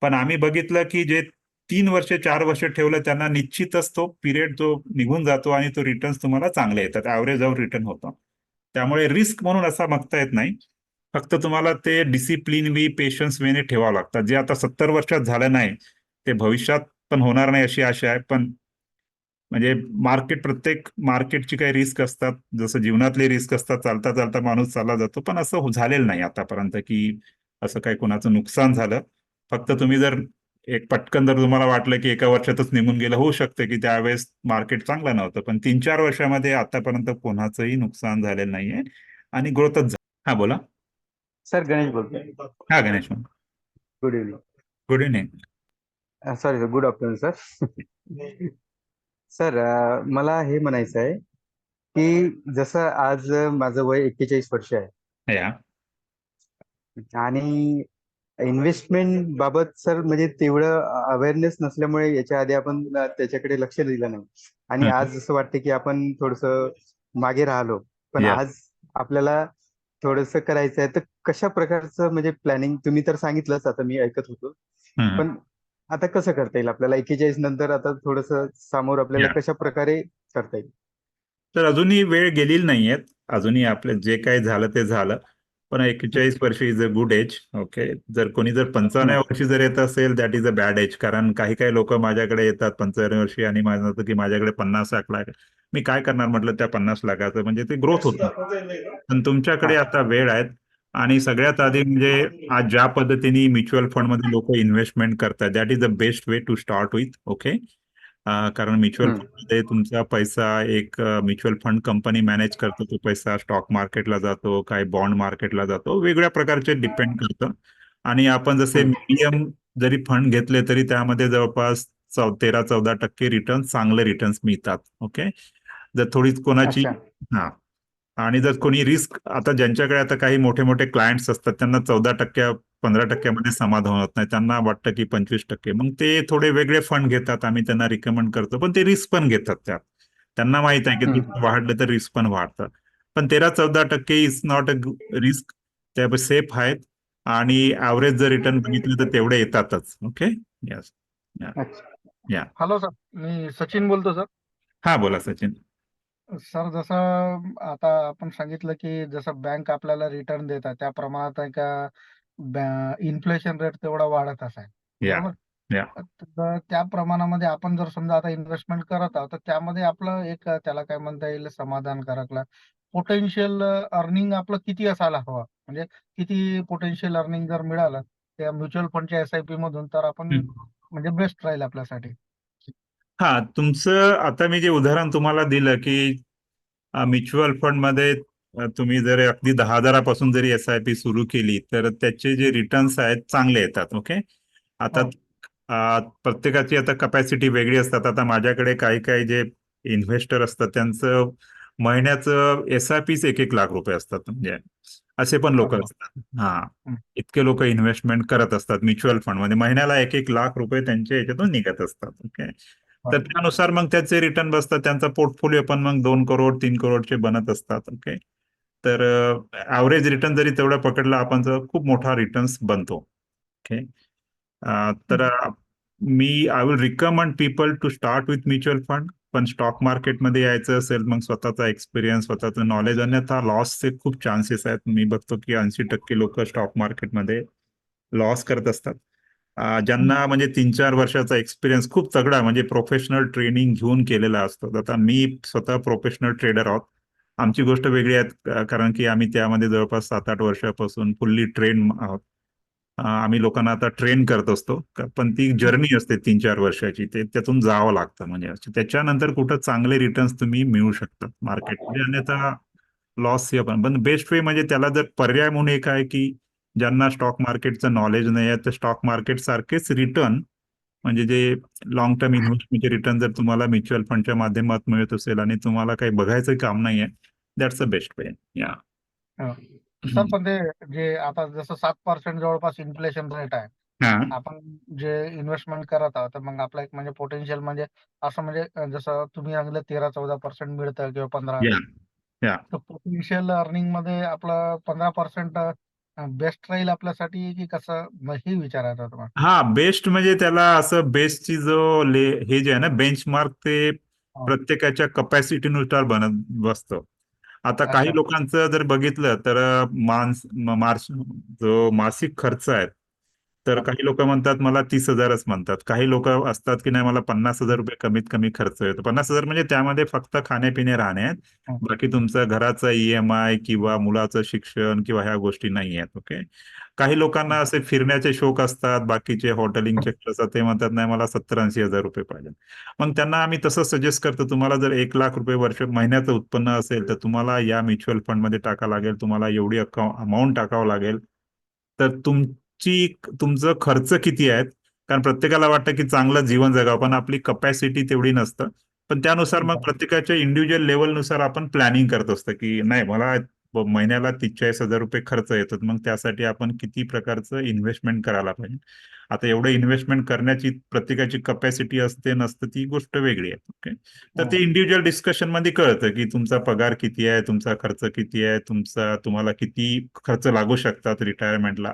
पण आम्ही बघितलं की जे 3 वर्ष 4 वर्ष ठेवलं त्यांना निश्चितच तो पिरियड जो निघून जातो आणि तो रिटर्न तुम्हाला चांगले येतात, ऍव्हरेज जाऊन रिटर्न होतं. त्यामुळे रिस्क म्हणून असा मागता येत नाही, फक्त तुम्हाला ते डिसिप्लिन वी पेशन्स वेने ठेवावं लागतात. जे आता 70 वर्षात झालं नाही ते भविष्यात पण होणार नाही अशी आशा आहे. पण म्हणजे प्रत्येक मार्केटची काही रिस्क असतात, जसं जीवनातले रिस्क असतात, चालता चालता माणूस चालला जातो, पण असं झालेलं नाही आतापर्यंत की असं काही कोणाचं नुकसान झालं. फक्त तुम्ही जर एक पटकन जर तुम्हाला वाटलं की एका वर्षातच निघून गेलं, होऊ शकतं की त्यावेळेस मार्केट चांगलं नव्हतं, पण 3-4 वर्षामध्ये आतापर्यंत कोणाचंही नुकसान झालेलं नाहीये आणि ग्रोथच हा बोला. सर गणेश बोलतोय. हा Ganesh, good evening. Good evening. Sorry sir, good afternoon sir. Sir मला हे म्हणायचं आहे की जसं आज माझं वय 41 वर्ष आहे या आणि इन्व्हेस्टमेंट बाबत सर म्हणजे तेवढं अवेअरनेस नसल्यामुळे याच्या आधी आपण त्याच्याकडे लक्ष दिलं नाही आणि आज असं वाटतं की आपण थोडंसं मागे राहिलो, पण या आज आपल्याला थोडंसं करायचं आहे. तर कशा प्रकारचं म्हणजे प्लॅनिंग तुम्ही तर सांगितलंच, आता मी ऐकत होतो, पण आता कसं करता येईल आपल्याला 41 नंतर आता थोडंसं समोर आपल्याला या कशा प्रकारे करता येईल? तर अजूनही वेळ गेलेली नाहीये, अजूनही आपलं जे काही झालं ते झालं. पण 41 वर्ष is a good age. Okay, जर कोणी जर 55 वर्षी जर येत असेल that is a bad age. कारण काही काही लोक माझ्याकडे येतात 55 वर्षी आणि माझं होतं की माझ्याकडे 50 लाख आहे. मी काय करणार म्हटलं त्या 50 लाखाचं, म्हणजे ते ग्रोथ होत नाही. पण तुमच्याकडे आता वेळ आहेत आणि सगळ्यात आधी म्हणजे आज ज्या पद्धतीने म्युच्युअल फंड मध्ये लोक इन्व्हेस्टमेंट करतात that is the best way to start with. Okay, कारण म्युच्युअल फंडमध्ये तुमचा पैसा एक म्युच्युअल फंड कंपनी मॅनेज करतो, तो पैसा स्टॉक मार्केटला जातो, काही बॉन्ड मार्केटला जातो, वेगळ्या प्रकारचे डिपेंड करतं. आणि आपण जसे मीडियम जरी फंड घेतले तरी त्यामध्ये जवळपास 13-14% रिटर्न, चांगले रिटर्न्स मिळतात. ओके, जर थोडी कोणाची हा आणि जर कोणी रिस्क, आता ज्यांच्याकडे आता काही मोठे मोठे क्लायंट्स असतात त्यांना 14%-15% समाधान होत नाही, त्यांना वाटतं की 25%, मग ते थोडे वेगळे फंड घेतात, आम्ही त्यांना रिकमेंड करतो, पण ते रिस्क पण घेतात त्यात. त्यांना माहित आहे की वाढलं तर रिस्क पण वाढतं. पण 13-14% इज नॉट अ रिस्क, त्या सेफ आहेत आणि ऍव्हरेज जर रिटर्न बघितलं तर तेवढे येतातच. Okay, yes. या हॅलो सर, मी सचिन बोलतो सर. हा बोला सचिन. सर जसं आता आपण सांगितलं की जसं बँक आपल्याला रिटर्न देतात त्या प्रमाणात आहे का इन्फ्लेशन रेट तेवढा वाढतच आहे, या बरोबर? या तर त्या प्रमाणामध्ये आपण जर समजा आता इन्व्हेस्टमेंट करत आहोत तर त्यामध्ये आपलं एक त्याला काय म्हणता येईल समाधानकारकला पोटेन्शियल अर्निंग आपलं किती असायला हवं, म्हणजे किती पोटेन्शियल अर्निंग जर मिळालं त्या म्युच्युअल फंडच्या SIP मधून तर आपण म्हणजे बेस्ट राहील आपल्यासाठी. हा, तुमचं आता मी जे उदाहरण तुम्हाला दिलं की म्युच्युअल फंड मध्ये तुम्ही जर अगदी 10,000पासून जरी SIP सुरू केली तर त्याचे जे रिटर्न्स आहेत चांगले येतात. ओके, आता प्रत्येकाची आता कपॅसिटी वेगळी असतात. आता माझ्याकडे काही काही जे इन्व्हेस्टर असतात त्यांचं महिन्याचं SIPच 1-1 लाख रुपये असतात, म्हणजे असे पण लोक असतात. हा, इतके लोक इन्व्हेस्टमेंट करत असतात म्युच्युअल फंड मध्ये, महिन्याला 1-1 लाख रुपये त्यांच्या याच्यातून निघत असतात. ओके, तर त्यानुसार मग त्याचे रिटर्न बसतात, त्यांचा पोर्टफोलिओ पण मग 2 करोड 3 करोडचे बनत असतात. ओके, तर ऍव्हरेज रिटर्न जरी तेवढा पकडला आपण तर खूप मोठा रिटर्न्स बनतो. ओके, तर मी I will recommend people to start with mutual fund. पण स्टॉक मार्केटमध्ये यायचं असेल मग स्वतःचा एक्सपिरियन्स, स्वतःचं नॉलेज, अन्यथा लॉसचे खूप चान्सेस आहेत. मी बघतो की 80% लोक स्टॉक मार्केटमध्ये लॉस करत असतात. ज्यांना म्हणजे 3-4 वर्षाचा एक्सपिरियन्स खूप तगडा, म्हणजे प्रोफेशनल ट्रेनिंग घेऊन केलेला असतो. आता मी स्वतः प्रोफेशनल ट्रेडर आहोत, आमची गोष्ट वेगळी आहे, कारण की आम्ही त्यामध्ये जवळपास 7-8 वर्षापासून फुल्ली ट्रेन आहोत. आम्ही लोकांना आता ट्रेन करत असतो, पण ती जर्नी असते 3-4 वर्षाची, ते त्यातून जावं लागतं, म्हणजे त्याच्यानंतर कुठं चांगले रिटर्न्स तुम्ही मिळू शकतात मार्केटमध्ये, अन्यथा लॉस हे पण बेस्ट वे म्हणजे त्याला जर पर्याय म्हणून एक आहे की ज्यांना स्टॉक मार्केटचं नॉलेज नाही आहे तर स्टॉक मार्केट सारखेच रिटर्न, म्हणजे जे लॉंग टर्म इन्व्हेस्टमेंटचे रिटर्न जर तुम्हाला म्युच्युअल फंडच्या माध्यमात मिळत असेल आणि तुम्हाला काही बघायचं काम नाही आहे, दॅट्स अ बेस्ट वे. या सर पण ते जे आता जसं 7% जवळपास इन्फ्लेशन रेट आहे हा आपण जे इन्व्हेस्टमेंट करत आहोत तर मग आपला एक म्हणजे पोटेन्शियल म्हणजे असं म्हणजे जसं तुम्ही सांगितलं 13-14% मिळतं किंवा 15, या या तर पोटेन्शियल अर्निंग मध्ये आपलं 15% बेस्ट राहील आपल्यासाठी की कसं हे विचारायचं होतं मला. हा बेस्ट म्हणजे त्याला असं बेस्टची हे जे आहे ना बेंचमार्क ते हा. प्रत्येकाच्या कपॅसिटीनुसार बनत बसतं. आता काही अच्छा. लोकांचं जर बघितलं तर जो मासिक खर्च आहे तर हा. काही लोक म्हणतात मला 30,000च म्हणतात. काही लोक असतात की नाही मला 50,000 रुपये कमीत कमी खर्च येतो. 50,000 म्हणजे त्यामध्ये फक्त खाणे-पिणे राहणे आहेत. हा. बाकी तुमचं घराचं EMI किंवा मुलाचं शिक्षण किंवा ह्या गोष्टी नाही आहेत. ओके. काही लोकांना असे फिरण्याचे शौक असतात, बाकीचे हॉटेलिंगचे असतात, ते म्हणतात नाही मला 70-80,000 रुपये पाहिजे. मग त्यांना आम्ही तसं सजेस्ट करतो, तुम्हाला जर 1,00,000 रुपये महिन्याचं उत्पन्न असेल तर तुम्हाला या म्युच्युअल फंडमध्ये टाकावं लागेल, तुम्हाला एवढी अमाऊंट टाकावं लागेल. तर तुमचं खर्च किती आहेत, कारण प्रत्येकाला वाटतं की चांगलं जीवन जगावं पण आपली कपॅसिटी तेवढी नसतं. पण त्यानुसार मग प्रत्येकाच्या इंडिव्हिज्युअल लेवलनुसार आपण प्लॅनिंग करत असतं की नाही मला महिन्याला 43,000 रुपये खर्च येतात, मग त्यासाठी आपण किती प्रकारचं इन्व्हेस्टमेंट करायला पाहिजे. आता एवढं इन्व्हेस्टमेंट करण्याची प्रत्येकाची कपॅसिटी असते नसते ती गोष्ट वेगळी आहे. ओके. तर ते इंडिव्हिज्युअल डिस्कशन मध्ये कळतं की तुमचा पगार किती आहे, तुमचा खर्च किती आहे, तुम्हाला किती खर्च लागू शकतात रिटायरमेंटला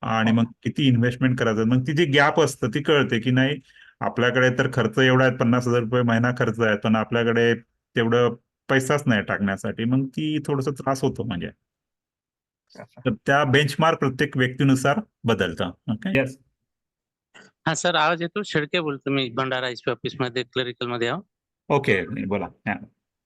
आणि मग किती इन्व्हेस्टमेंट करायचं. मग ती जी गॅप असतं ती कळते की नाही आपल्याकडे तर खर्च एवढा आहे 50,000 रुपये महिना खर्च आहे पण आपल्याकडे तेवढं पैसाच नाही टाकण्यासाठी, मग ती थोडस त्रास होतो म्हणजे. अच्छा. तर त्या बेंचमार्क प्रत्येक व्यक्तीनुसार बदलतं. ओके. येस. हा सर, आवाज येतो? शेळके बोलतो मी, भंडारा एसपी ऑफिस मध्ये क्लरिकल मध्ये आहो. ओके बोला. हा.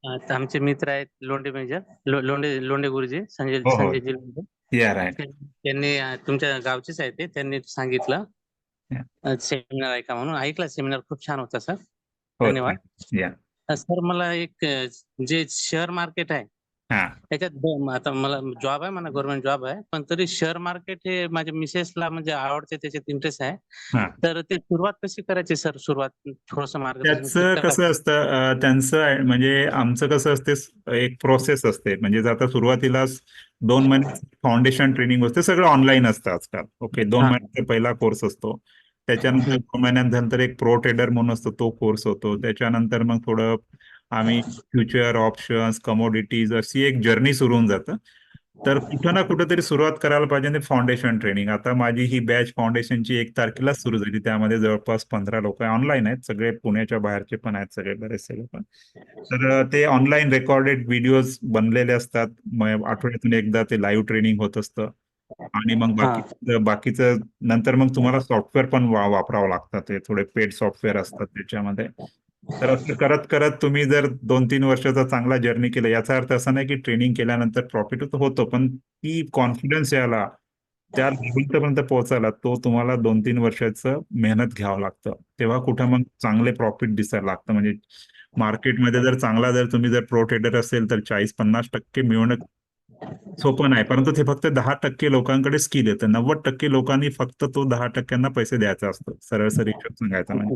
तर आमचे मित्र आहेत लोंढे मेजर, लोंढे गुरुजी, संजय हो हो संजयजी लोंढे. या राईट. त्यांनी तुमच्या गावचेच आहे ते, त्यांनी सांगितलं सेमिनार ऐका म्हणून. ऐकला सेमिनार, खूप छान होता सर. हो धन्यवाद. या. सर मला एक जे शेअर मार्केट आहे हा त्याच्यात आता मला जॉब आहे, मला गव्हर्नमेंट जॉब आहे, पण तरी शेअर मार्केट हे माझ्या मिसेसला म्हणजे आवडते, त्याच्यात इंटरेस्ट आहे. हा. तर ते सुरुवात कशी करायची सर? सुरुवात थोडंसं मार्गदर्शन त्याचं करा. कसं असतं त्यांचं म्हणजे आमचं कसं असते एक प्रोसेस असते. म्हणजे आता सुरुवातीला 2 महिने फाउंडेशन ट्रेनिंग असते, सगळं ऑनलाईन असतं आजकाल. ओके. 2 हा. महिन्याचा पहिला कोर्स असतो. त्याच्यानंतर 2 महिन्यानंतर एक प्रो ट्रेडर म्हणून असतो, तो कोर्स होतो. त्याच्यानंतर मग थोडं आम्ही फ्युचर ऑप्शन्स कमोडिटीज अशी एक जर्नी सुरू होऊन जातं. तर कुठं ना कुठं तरी सुरुवात करायला पाहिजे फाउंडेशन ट्रेनिंग. आता माझी ही बॅच फाउंडेशनची 1 तारखेलाच सुरू झाली. त्यामध्ये जवळपास 15 लोक ऑनलाईन आहेत, सगळे पुण्याच्या बाहेरचे पण आहेत, सगळे बरेचसे लोक. तर ते ऑनलाईन रेकॉर्डेड व्हिडिओज बनलेले असतात. मग आठवड्यातून एकदा ते लाईव्ह ट्रेनिंग होत असतं. आणि मग बाकीचं नंतर मग तुम्हाला सॉफ्टवेअर पण वापरावं लागतं. ते थोडे पेड सॉफ्टवेअर असतात त्याच्यामध्ये. तर असं करत करत तुम्ही जर 2-3 वर्षाचा चांगला जर्नी केला, याचा अर्थ असा नाही की ट्रेनिंग केल्यानंतर प्रॉफिट होतो, पण ती कॉन्फिडन्स यायला त्या लेवलपर्यंत पोहोचायला तो तुम्हाला 2-3 वर्षाचं मेहनत घ्यावं लागतं. तेव्हा कुठं मग चांगले प्रॉफिट दिसायला लागतं. म्हणजे मार्केटमध्ये जर तुम्ही जर प्रो ट्रेडर असेल तर 40-50% मिळवणं सोपं नाही, परंतु ते फक्त 10% लोकांकडे स्किल येतं. 90% लोकांनी फक्त तो 10%ना पैसे द्यायचा असतो, सरळ सांगायचं म्हणजे.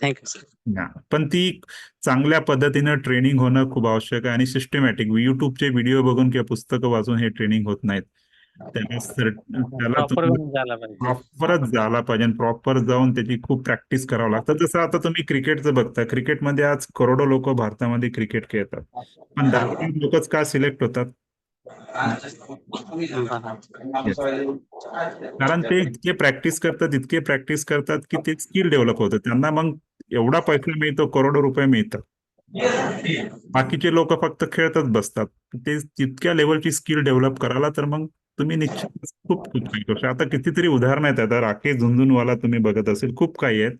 Thank you sir. पण ती चांगल्या पद्धतीनं ट्रेनिंग होणं खूप आवश्यक आहे आणि सिस्टमॅटिक युट्यूबचे व्हिडिओ बघून किंवा पुस्तकं वाचून हे ट्रेनिंग होत नाहीत. त्याला प्रॉपर झाला पाहिजे. प्रॉपरच झाला पाहिजे. प्रॉपर जाऊन त्याची खूप प्रॅक्टिस करावं लागतं. जसं आता तुम्ही क्रिकेटचं बघता, क्रिकेटमध्ये आज करोडो लोक भारतामध्ये क्रिकेट खेळतात, पण 10 लोकच का सिलेक्ट होतात? कारण ते इतके प्रॅक्टिस करतात की ते स्किल डेव्हलप होतं. त्यांना मग एवढा पैसा मिळतो, करोडो रुपये मिळतात. बाकीचे लोक फक्त खेळतच बसतात. ते तितक्या लेवलची स्किल डेव्हलप करायला तर मग तुम्ही निश्चितच खूप खूप काही करू शकता. आता कितीतरी उदाहरणं आहेत. आता राकेश झुनझुनवाला तुम्ही बघत असेल, खूप काही आहेत,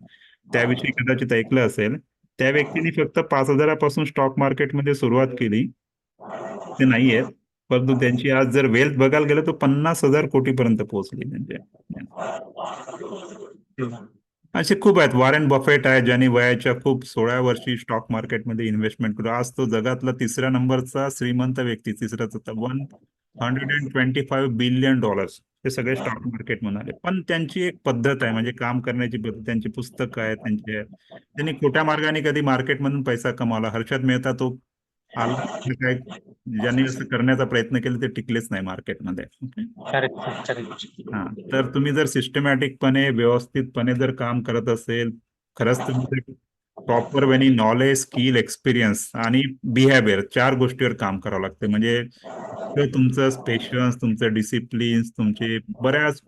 त्याविषयी कदाचित ऐकलं असेल. त्या व्यक्तीने फक्त 5,000 पासून स्टॉक मार्केटमध्ये सुरुवात केली. ते नाही आहेत, परंतु त्यांची आज जर वेल्थ बघायला गेलं तर 50,000 कोटीपर्यंत पोहोचली. म्हणजे असे खूप आहेत. वॉरेन बफेट आहे, ज्यांनी वयाच्या खूप 16 वर्षी स्टॉक मार्केटमध्ये इन्व्हेस्टमेंट करू. आज तो जगातला 3ऱ्या नंबरचा श्रीमंत व्यक्ती, 125 बिलियन डॉलर्स. हे सगळे स्टॉक मार्केट म्हणाले. पण त्यांची एक पद्धत आहे, म्हणजे काम करण्याची पद्धत, त्यांची पुस्तकं आहेत, त्यांनी खोट्या मार्गाने कधी मार्केटमधून पैसा कमावला. हर्षद मेहता तो आला काय ज्यांनी असं करण्याचा प्रयत्न केला ते टिकलेच नाही मार्केटमध्ये. ओके. हा, तर तुम्ही जर सिस्टमॅटिकपणे व्यवस्थितपणे जर काम करत असेल, खरंच तुम्ही प्रॉपर वेनी नॉलेज, स्किल, एक्सपिरियन्स आणि बिहेवियर 4 गोष्टीवर काम करावं लागते. म्हणजे ते तुमचं पेशन्स, तुमचं डिसिप्लिन, तुमचे बऱ्याच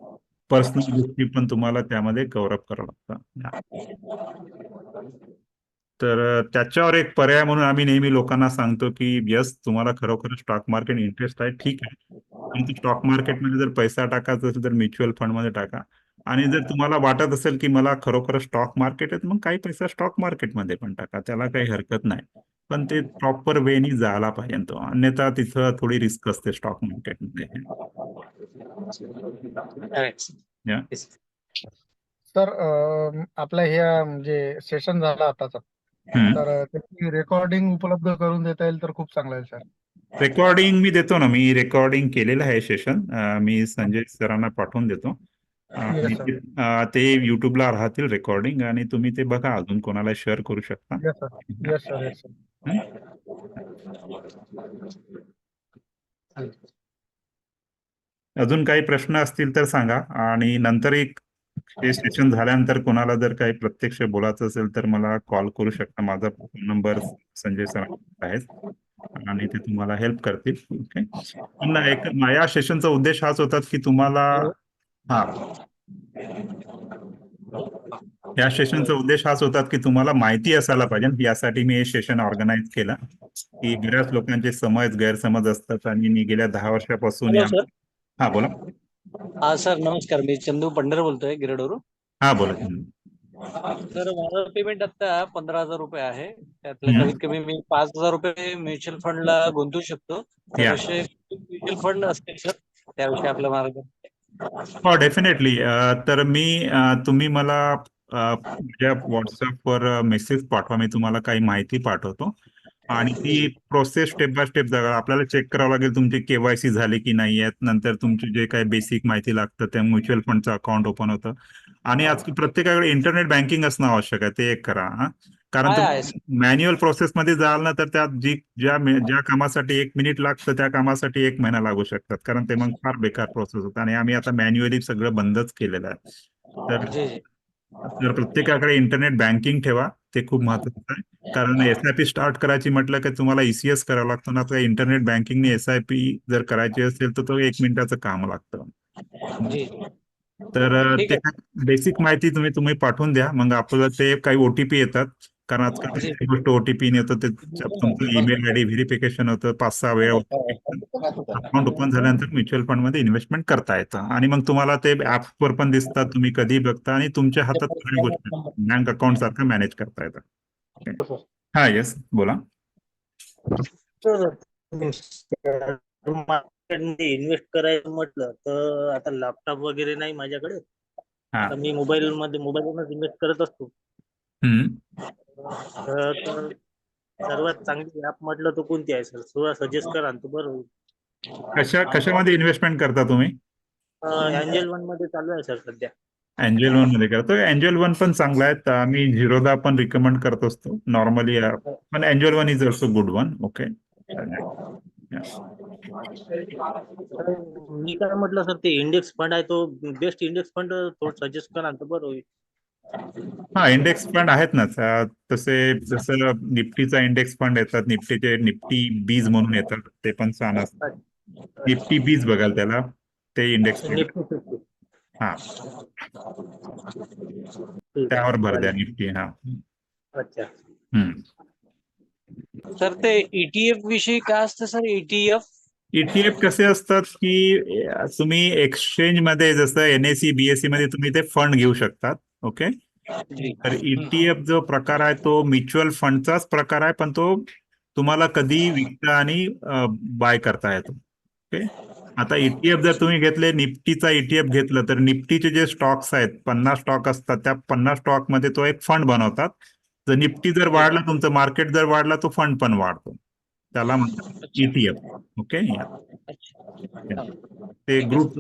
पर्सनल गोष्टी पण तुम्हाला त्यामध्ये कव्हर अप करावं लागतं. तर त्याच्यावर एक पर्याय म्हणून आम्ही नेहमी लोकांना सांगतो की यस, तुम्हाला खरोखर स्टॉक मार्केट इंटरेस्ट आहे, ठीक आहे, पण स्टॉक मार्केटमध्ये जर पैसा टाकायचा असेल तर म्युच्युअल फंडमध्ये टाका. आणि जर तुम्हाला वाटत असेल की मला खरोखर स्टॉक मार्केट आहे, मग काही पैसा स्टॉक मार्केटमध्ये पण टाका, त्याला काही हरकत नाही. पण ते प्रॉपर वेनी जायला पाहिजे तो, अन्यथा तिथं थोडी रिस्क असते स्टॉक मार्केटमध्ये. सर आपल्या ह्या म्हणजे सेशन झाला आताचा, तर त्याची रेकॉर्डिंग उपलब्ध करून देता येईल तर खूप चांगलं आहे सर. रेकॉर्डिंग मी देतो ना, मी रेकॉर्डिंग केलेलं आहे सेशन, मी संजय सरांना पाठवून देतो. Yes, sir. ते युट्यूबला राहतील रेकॉर्डिंग, आणि तुम्ही ते बघा, अजून कोणाला शेअर करू शकता. Yes, sir. Yes, sir. Yes, sir. अजून काही प्रश्न असतील तर सांगा, आणि नंतर एक हे सेशन झाल्यानंतर कोणाला जर काही प्रत्यक्ष बोलायचं असेल तर मला कॉल करू शकता. माझा फोन नंबर संजय सर आहे आणि ते तुम्हाला हेल्प करतील. ओके. पण एक या सेशनचा उद्देश हाच होता की तुम्हाला या सेशनचा उद्देश हाच होता की तुम्हाला माहिती असायला पाहिजे. यासाठी मी हे सेशन ऑर्गनाईज केलं की बऱ्याच लोकांचे गैरसमज असतात, आणि मी गेल्या 10 वर्षापासून हा बोला. हा सर, नमस्कार. मी चंदू पंढर बोलतोय गिरडवरून. हा बोला. सर, माझं पेमेंट आता 15,000 रुपये आहे. त्यातलं कमीत कमी मी 5,000 रुपये म्युच्युअल फंडला गुंतवू शकतो. त्याविषयी म्युच्युअल फंड असते सर, त्याविषयी आपलं मार्ग. हो, डेफिनेटली. तर तुम्ही मला माझ्या व्हॉट्सअपवर मेसेज पाठवा, मी तुम्हाला काही माहिती पाठवतो, आणि ती प्रोसेस स्टेप बाय स्टेप जागा आपल्याला चेक करावं लागेल तुमची केवायसी झाली की नाही आहेत. नंतर तुमची जे काही बेसिक माहिती लागतं त्या म्युच्युअल फंडचं अकाउंट ओपन होतं, आणि आज प्रत्येकाकडे इंटरनेट बँकिंग असणं आवश्यक आहे, ते एक करा. कारण तुम्ही मॅन्युअल प्रोसेसमध्ये जाल ना तर त्यात ज्या कामासाठी 1 मिनिट लागतं त्या कामासाठी 1 महिना लागू शकतात, कारण ते मग फार बेकार प्रोसेस होतं, आणि आम्ही आता मॅन्युअली सगळं बंदच केलेलं आहे. तर प्रत्येकाकडे इंटरनेट बँकिंग ठेवा, ते खूप महत्वाचं आहे. कारण SIP स्टार्ट करायची म्हटलं की तुम्हाला ECS करावं लागतं ना, तर इंटरनेट बँकिंगने SIP जर करायची असेल तर तो 1 मिनिटाचं काम लागतं. तर ते बेसिक माहिती तुम्ही पाठवून द्या, मग आपल्याला ते काही OTP येतात, कारण आजकाल गोष्ट OTP येतं, ते तुमचं ईमेल ID व्हेरिफिकेशन होतं, 5-6 वेळा अकाउंट ओपन झाल्यानंतर म्युच्युअल फंड मध्ये इन्व्हेस्टमेंट करता येतं, आणि मग तुम्हाला ते ऍपवर पण दिसतात, तुम्ही कधी बघता, आणि तुमच्या हातात सगळ्या गोष्टी बँक अकाउंट सारखं मॅनेज करता येतं. हा, येस, बोला. इन्व्हेस्ट करायचं म्हटलं तर आता लॅपटॉप वगैरे नाही माझ्याकडे, तर मी मोबाईलवरच इन्व्हेस्ट करत असतो. तर सर्वात चांगली ऍप म्हटलं तर कोणती आहे सर? थोडा सजेस्ट करा तर बरं होईल. कशामध्ये इन्व्हेस्टमेंट करता तुम्ही? एंजल वन मध्ये चालू आहे सर सध्या. एंजल वन मध्ये करतो. एंजल वन पण चांगला आहे, आम्ही झिरोदा पण रिकमेंड करत असतो नॉर्मली, पण Angel One is also good one. Okay. मी काय म्हटलं सर, ते इंडेक्स फंड आहे तो बेस्ट इंडेक्स फंड थोडं सजेस्ट करा तर बरं होईल. हा, इंडेक्स फंड आहेत ना, तसे जसं निफ्टीचा इंडेक्स फंड येतात, निफ्टी बीज म्हणून येतात, ते पण छान असतात. निफ्टी बीज बघाल त्याला, ते इंडेक्स फंड. हा, त्यावर भर द्या निफ्टी. हा, अच्छा. सर, ते ETF विषयी काय असतं सर? ETF कसे असतात की तुम्ही एक्सचेंज मध्ये जसं NSE BSE मध्ये तुम्ही ते फंड घेऊ शकतात. ओके. तर ETF जो प्रकार आहे तो म्युच्युअल फंडचाच प्रकार आहे, पण तो तुम्हाला कधी विकता आणि बाय करता येतो. ओके. आता ETF जर तुम्ही घेतले, निफ्टीचा ETF घेतलं, तर निफ्टीचे जे स्टॉक्स आहेत, 50 स्टॉक असतात, त्या 50 स्टॉक मध्ये तो एक फंड बनवतात. जर निफ्टी जर वाढला, तुमचं मार्केट जर वाढला, तो फंड पण वाढतो, त्याला म्हणतात ETF. ओके. ते ग्रुप,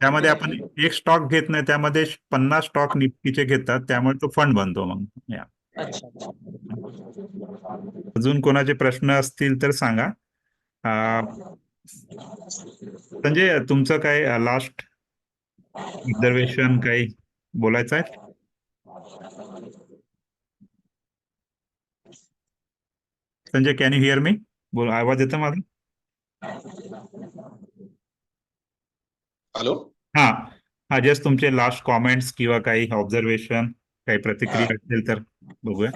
त्यामध्ये आपण एक स्टॉक घेत नाही, त्यामध्ये 50 स्टॉक निफ्टीचे घेतात, त्यामुळे तो फंड बनतो मग. अजून कोणाचे प्रश्न असतील तर सांगा. संजय, तुमचं काय लास्ट ऑब्झर्वेशन काही बोलायचं आहे? संजय, कॅन यू हिअर मी? बोल, आवाज येतो माझा? हॅलो. हा, जस्ट तुमचे लास्ट कॉमेंट्स किंवा काही ऑब्झर्वेशन, काही प्रतिक्रिया असतील तर बघूया.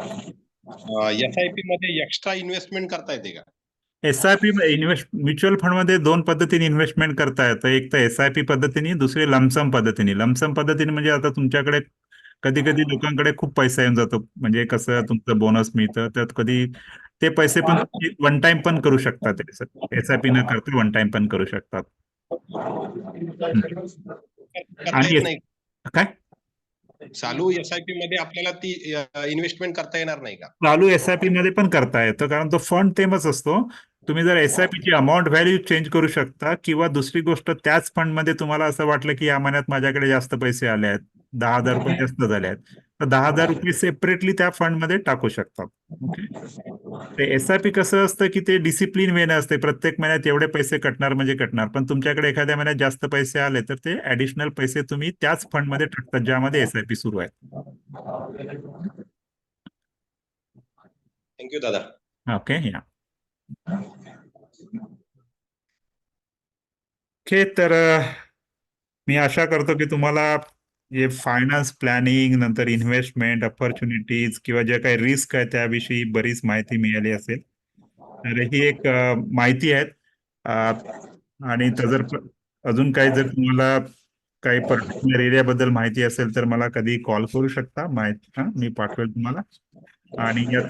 SIP मध्ये एक्स्ट्रा इन्व्हेस्टमेंट करता येते का? SIP म्युच्युअल फंड मध्ये 2 पद्धतीने इन्व्हेस्टमेंट करता येतं. एक तर SIP पद्धतीने, दुसरी लमसम पद्धतीने. लमसम पद्धतीने म्हणजे आता तुमच्याकडे कधी कधी लोकांकडे खूप पैसा येऊन जातो, म्हणजे कसं तुमचं बोनस मिळतं, त्यात कधी ते पैसे पण वन टाइम पण करू शकतात. SIP न करता वन टाइम पण करू शकतात. आणि काय चालू SIP मध्ये आपल्याला ती इन्व्हेस्टमेंट करता येणार नाही का? चालू SIP मध्ये पण करता येतं, कारण तो फंड तेमच असतो. तुम्ही जर SIP ची अमाऊंट व्हॅल्यू चेंज करू शकता, किंवा दुसरी गोष्ट, त्याच फंड मध्ये तुम्हाला असं वाटलं की या महिन्यात माझ्याकडे जास्त पैसे आले आहेत, 10,000 रुपये जास्त झाले आहेत, तर 10,000 रुपये सेपरेटली त्या फंड मध्ये टाकू शकतात. ओके. ते SIP कसं असतं की ते डिसिप्लिन वेने असते, प्रत्येक महिन्यात एवढे पैसे कटणार म्हणजे कटणार. पण तुमच्याकडे एखाद्या महिन्यात जास्त पैसे आले तर ते ऍडिशनल पैसे तुम्ही त्याच फंड मध्ये टाकतात ज्यामध्ये SIP सुरू आहे. थँक्यू दादा. ओके. या ओके, तर मी आशा करतो की तुम्हाला जे फायनान्स प्लॅनिंग, नंतर इन्व्हेस्टमेंट ऑपॉर्च्युनिटीज किंवा जे काही रिस्क आहे त्याविषयी बरीच माहिती मिळाली असेल. तर ही एक माहिती आहे. आणि जर अजून काही जर तुम्हाला काही पर्टिक्युलर एरियाबद्दल माहिती असेल तर मला कधी कॉल करू शकता. मी पाठवेल तुम्हाला. आणि यात